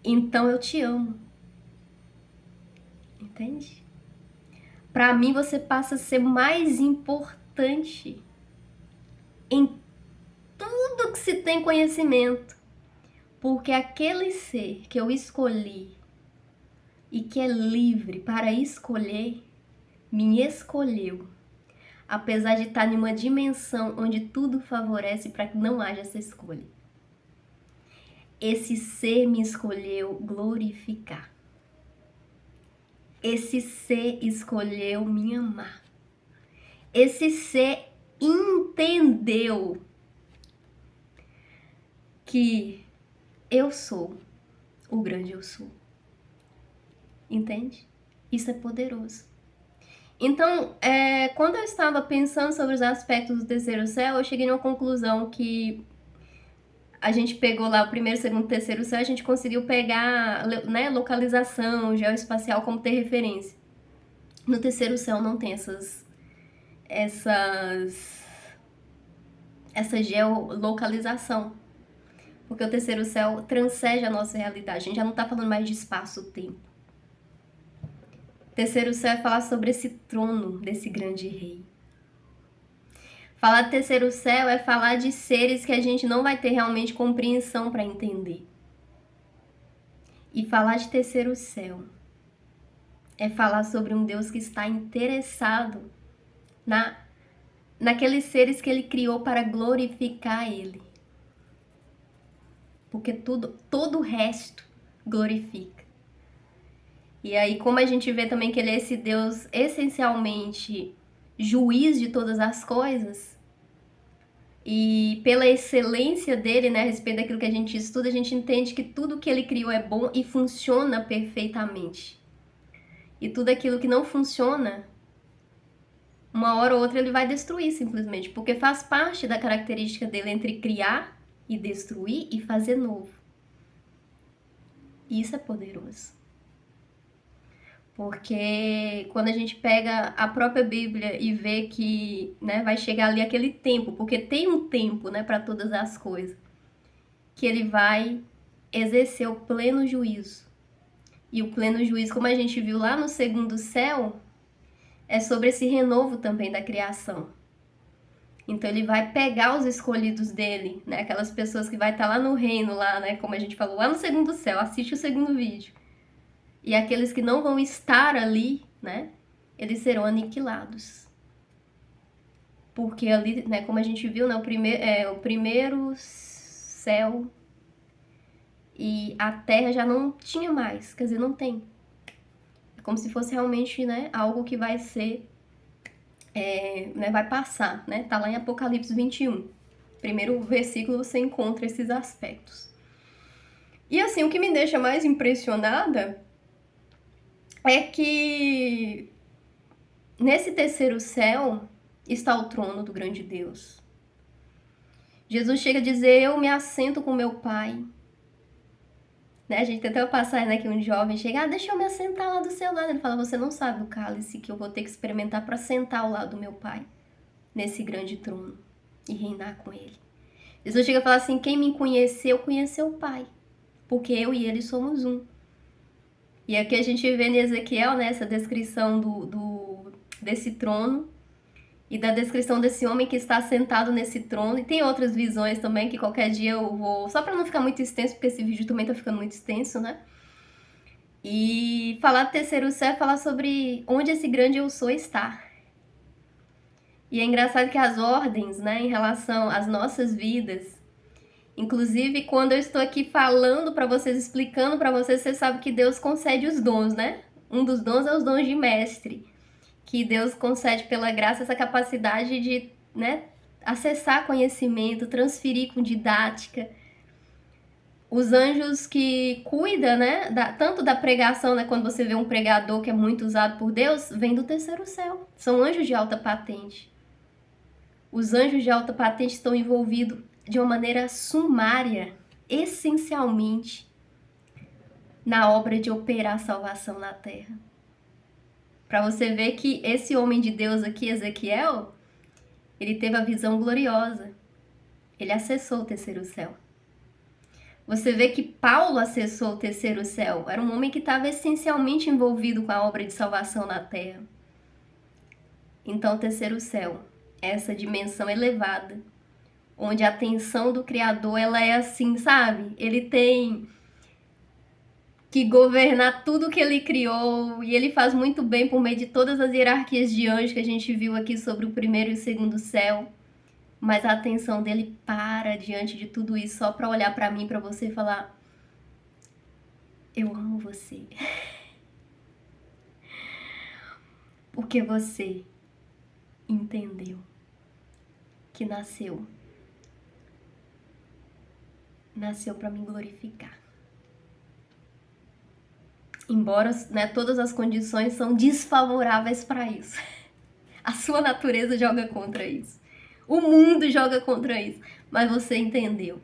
Então eu te amo. Entende? Para mim você passa a ser mais importante em tudo que se tem conhecimento, porque aquele ser que eu escolhi e que é livre para escolher, me escolheu, apesar de estar em uma dimensão onde tudo favorece para que não haja essa escolha. Esse ser me escolheu glorificar. Esse ser escolheu me amar. Esse ser entendeu que eu sou o grande eu sou. Entende? Isso é poderoso. Então, quando eu estava pensando sobre os aspectos do terceiro céu, eu cheguei numa conclusão que a gente pegou lá o primeiro, segundo, terceiro céu, a gente conseguiu pegar, né, localização geoespacial como ter referência. No terceiro céu não tem essa geolocalização, porque o terceiro céu transcende a nossa realidade. A gente já não está falando mais de espaço-tempo. Terceiro céu é falar sobre esse trono desse grande rei. Falar de terceiro céu é falar de seres que a gente não vai ter realmente compreensão para entender. E falar de terceiro céu é falar sobre um Deus que está interessado naqueles seres que ele criou para glorificar ele. Porque todo o resto glorifica. E aí, como a gente vê também que ele é esse Deus essencialmente juiz de todas as coisas, e pela excelência dele, né, a respeito daquilo que a gente estuda, a gente entende que tudo que ele criou é bom e funciona perfeitamente. E tudo aquilo que não funciona, uma hora ou outra ele vai destruir simplesmente, porque faz parte da característica dele entre criar e destruir e fazer novo. E isso é poderoso. Porque quando a gente pega a própria Bíblia e vê que, né, vai chegar ali aquele tempo, porque tem um tempo, né, para todas as coisas, que ele vai exercer o pleno juízo. E o pleno juízo, como a gente viu lá no segundo céu, é sobre esse renovo também da criação. Então ele vai pegar os escolhidos dele, né, aquelas pessoas que vai estar lá no reino, lá, né, como a gente falou, lá no segundo céu, assiste o segundo vídeo. E aqueles que não vão estar ali, né, eles serão aniquilados. Porque ali, né, como a gente viu, né, o primeiro céu e a terra já não tinha mais, quer dizer, não tem. É como se fosse realmente, né, algo que vai ser, né, vai passar, né, tá lá em Apocalipse 21. Primeiro versículo você encontra esses aspectos. E assim, o que me deixa mais impressionada é que nesse terceiro céu está o trono do grande Deus. Jesus chega a dizer, eu me assento com meu Pai. Né? A gente tem até uma passagem, né, que um jovem chega, deixa eu me assentar lá do seu lado. Ele fala, você não sabe o cálice que eu vou ter que experimentar para sentar ao lado do meu Pai, nesse grande trono, e reinar com ele. Jesus chega a falar assim, quem me conheceu, conheceu o Pai, porque eu e ele somos um. E aqui a gente vê em Ezequiel, né, essa descrição desse trono e da descrição desse homem que está sentado nesse trono. E tem outras visões também que qualquer dia eu vou... Só para não ficar muito extenso, porque esse vídeo também tá ficando muito extenso, né? E falar do terceiro céu é falar sobre onde esse grande eu sou está. E é engraçado que as ordens, né, em relação às nossas vidas... Inclusive, quando eu estou aqui falando para vocês, explicando para vocês, você sabe que Deus concede os dons, né? Um dos dons é os dons de mestre, que Deus concede pela graça essa capacidade de, né, acessar conhecimento, transferir com didática. Os anjos que cuidam, né, tanto da pregação, né, quando você vê um pregador que é muito usado por Deus, vem do terceiro céu. São anjos de alta patente. Os anjos de alta patente estão envolvidos de uma maneira sumária, essencialmente, na obra de operar a salvação na terra. Para você ver que esse homem de Deus aqui, Ezequiel, ele teve a visão gloriosa. Ele acessou o terceiro céu. Você vê que Paulo acessou o terceiro céu. Era um homem que estava essencialmente envolvido com a obra de salvação na terra. Então, o terceiro céu é essa dimensão elevada, onde a atenção do Criador, ela é assim, sabe? Ele tem que governar tudo que ele criou, e ele faz muito bem por meio de todas as hierarquias de anjos que a gente viu aqui sobre o primeiro e o segundo céu. Mas a atenção dele para diante de tudo isso só para olhar para mim, para você e falar: eu amo você. Porque você entendeu que nasceu para me glorificar. Embora, né, todas as condições são desfavoráveis para isso. A sua natureza joga contra isso. O mundo joga contra isso. Mas você entendeu.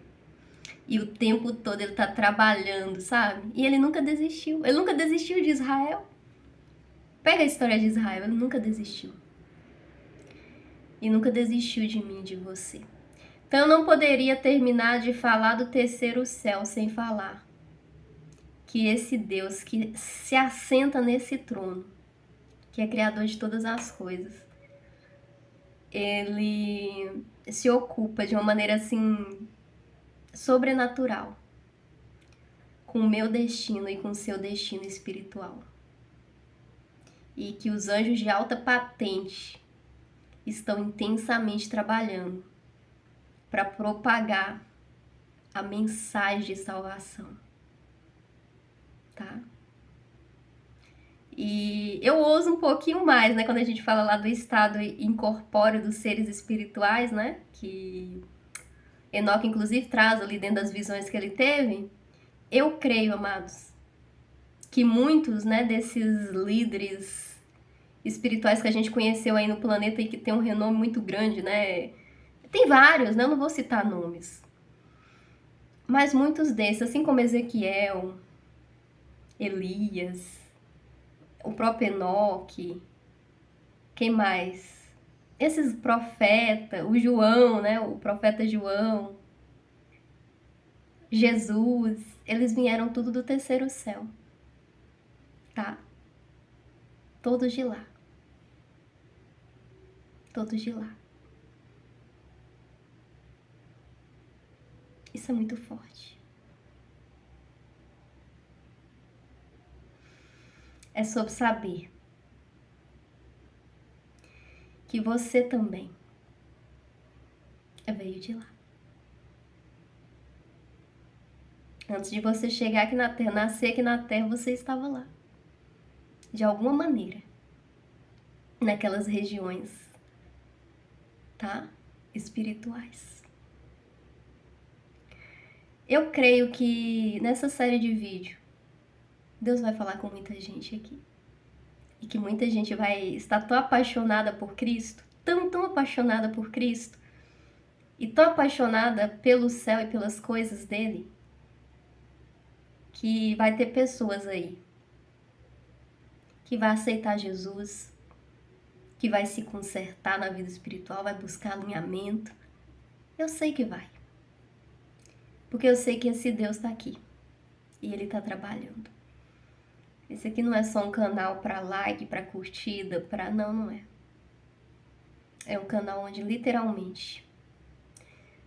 E o tempo todo ele tá trabalhando, sabe? E ele nunca desistiu. Ele nunca desistiu de Israel. Pega a história de Israel. Ele nunca desistiu. E nunca desistiu de mim, de você. Então eu não poderia terminar de falar do terceiro céu sem falar que esse Deus que se assenta nesse trono, que é criador de todas as coisas, ele se ocupa de uma maneira assim sobrenatural com o meu destino e com o seu destino espiritual. E que os anjos de alta patente estão intensamente trabalhando para propagar a mensagem de salvação, tá? E eu ouso um pouquinho mais, né, quando a gente fala lá do estado incorpóreo dos seres espirituais, né, que Enoque inclusive traz ali dentro das visões que ele teve. Eu creio, amados, que muitos, né, desses líderes espirituais que a gente conheceu aí no planeta e que tem um renome muito grande, né, tem vários, né, eu não vou citar nomes, mas muitos desses, assim como Ezequiel, Elias, o próprio Enoque, quem mais? Esses profetas, o João, né? O profeta João, Jesus, eles vieram tudo do terceiro céu, tá? Todos de lá. Todos de lá. Isso é muito forte. É sobre saber que você também veio de lá. Antes de você chegar aqui na Terra, nascer aqui na Terra, você estava lá. De alguma maneira. Naquelas regiões, tá? Espirituais. Eu creio que nessa série de vídeo, Deus vai falar com muita gente aqui. E que muita gente vai estar tão apaixonada por Cristo, tão apaixonada por Cristo, e tão apaixonada pelo céu e pelas coisas dele, que vai ter pessoas aí que vai aceitar Jesus, que vai se consertar na vida espiritual, vai buscar alinhamento. Eu sei que vai. Porque eu sei que esse Deus está aqui. E ele está trabalhando. Esse aqui não é só um canal para like, para curtida, para... Não é. É um canal onde literalmente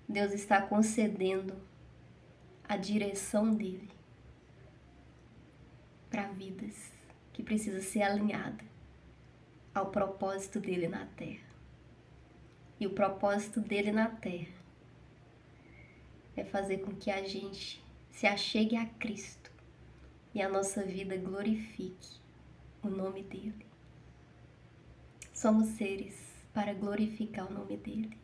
Deus está concedendo a direção dele para vidas que precisa ser alinhada ao propósito dele na Terra. E o propósito dele na Terra é fazer com que a gente se achegue a Cristo e a nossa vida glorifique o nome dele. Somos seres para glorificar o nome dele.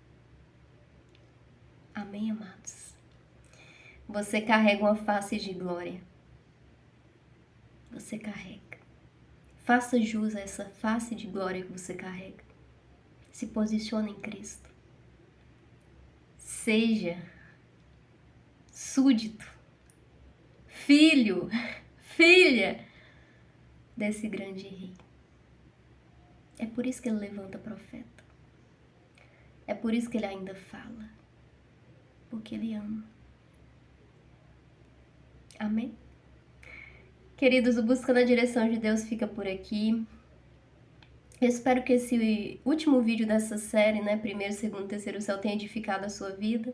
Amém, amados? Você carrega uma face de glória. Você carrega. Faça jus a essa face de glória que você carrega. Se posicione em Cristo. Seja súdito, filho, filha desse grande rei. É por isso que ele levanta profeta. É por isso que ele ainda fala. Porque ele ama. Amém? Queridos, o Buscando a Direção de Deus fica por aqui. Eu espero que esse último vídeo dessa série, né, primeiro, segundo, terceiro céu, tenha edificado a sua vida.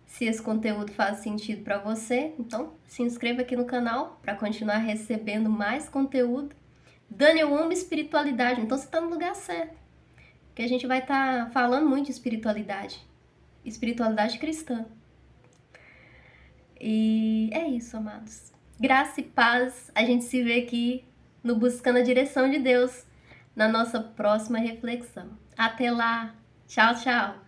Se esse conteúdo faz sentido para você, então se inscreva aqui no canal para continuar recebendo mais conteúdo. Dani, eu amo espiritualidade, então você está no lugar certo. Que a gente vai estar falando muito de espiritualidade. Espiritualidade cristã. E é isso, amados. Graça e paz. A gente se vê aqui no Buscando a Direção de Deus, na nossa próxima reflexão. Até lá. Tchau, tchau.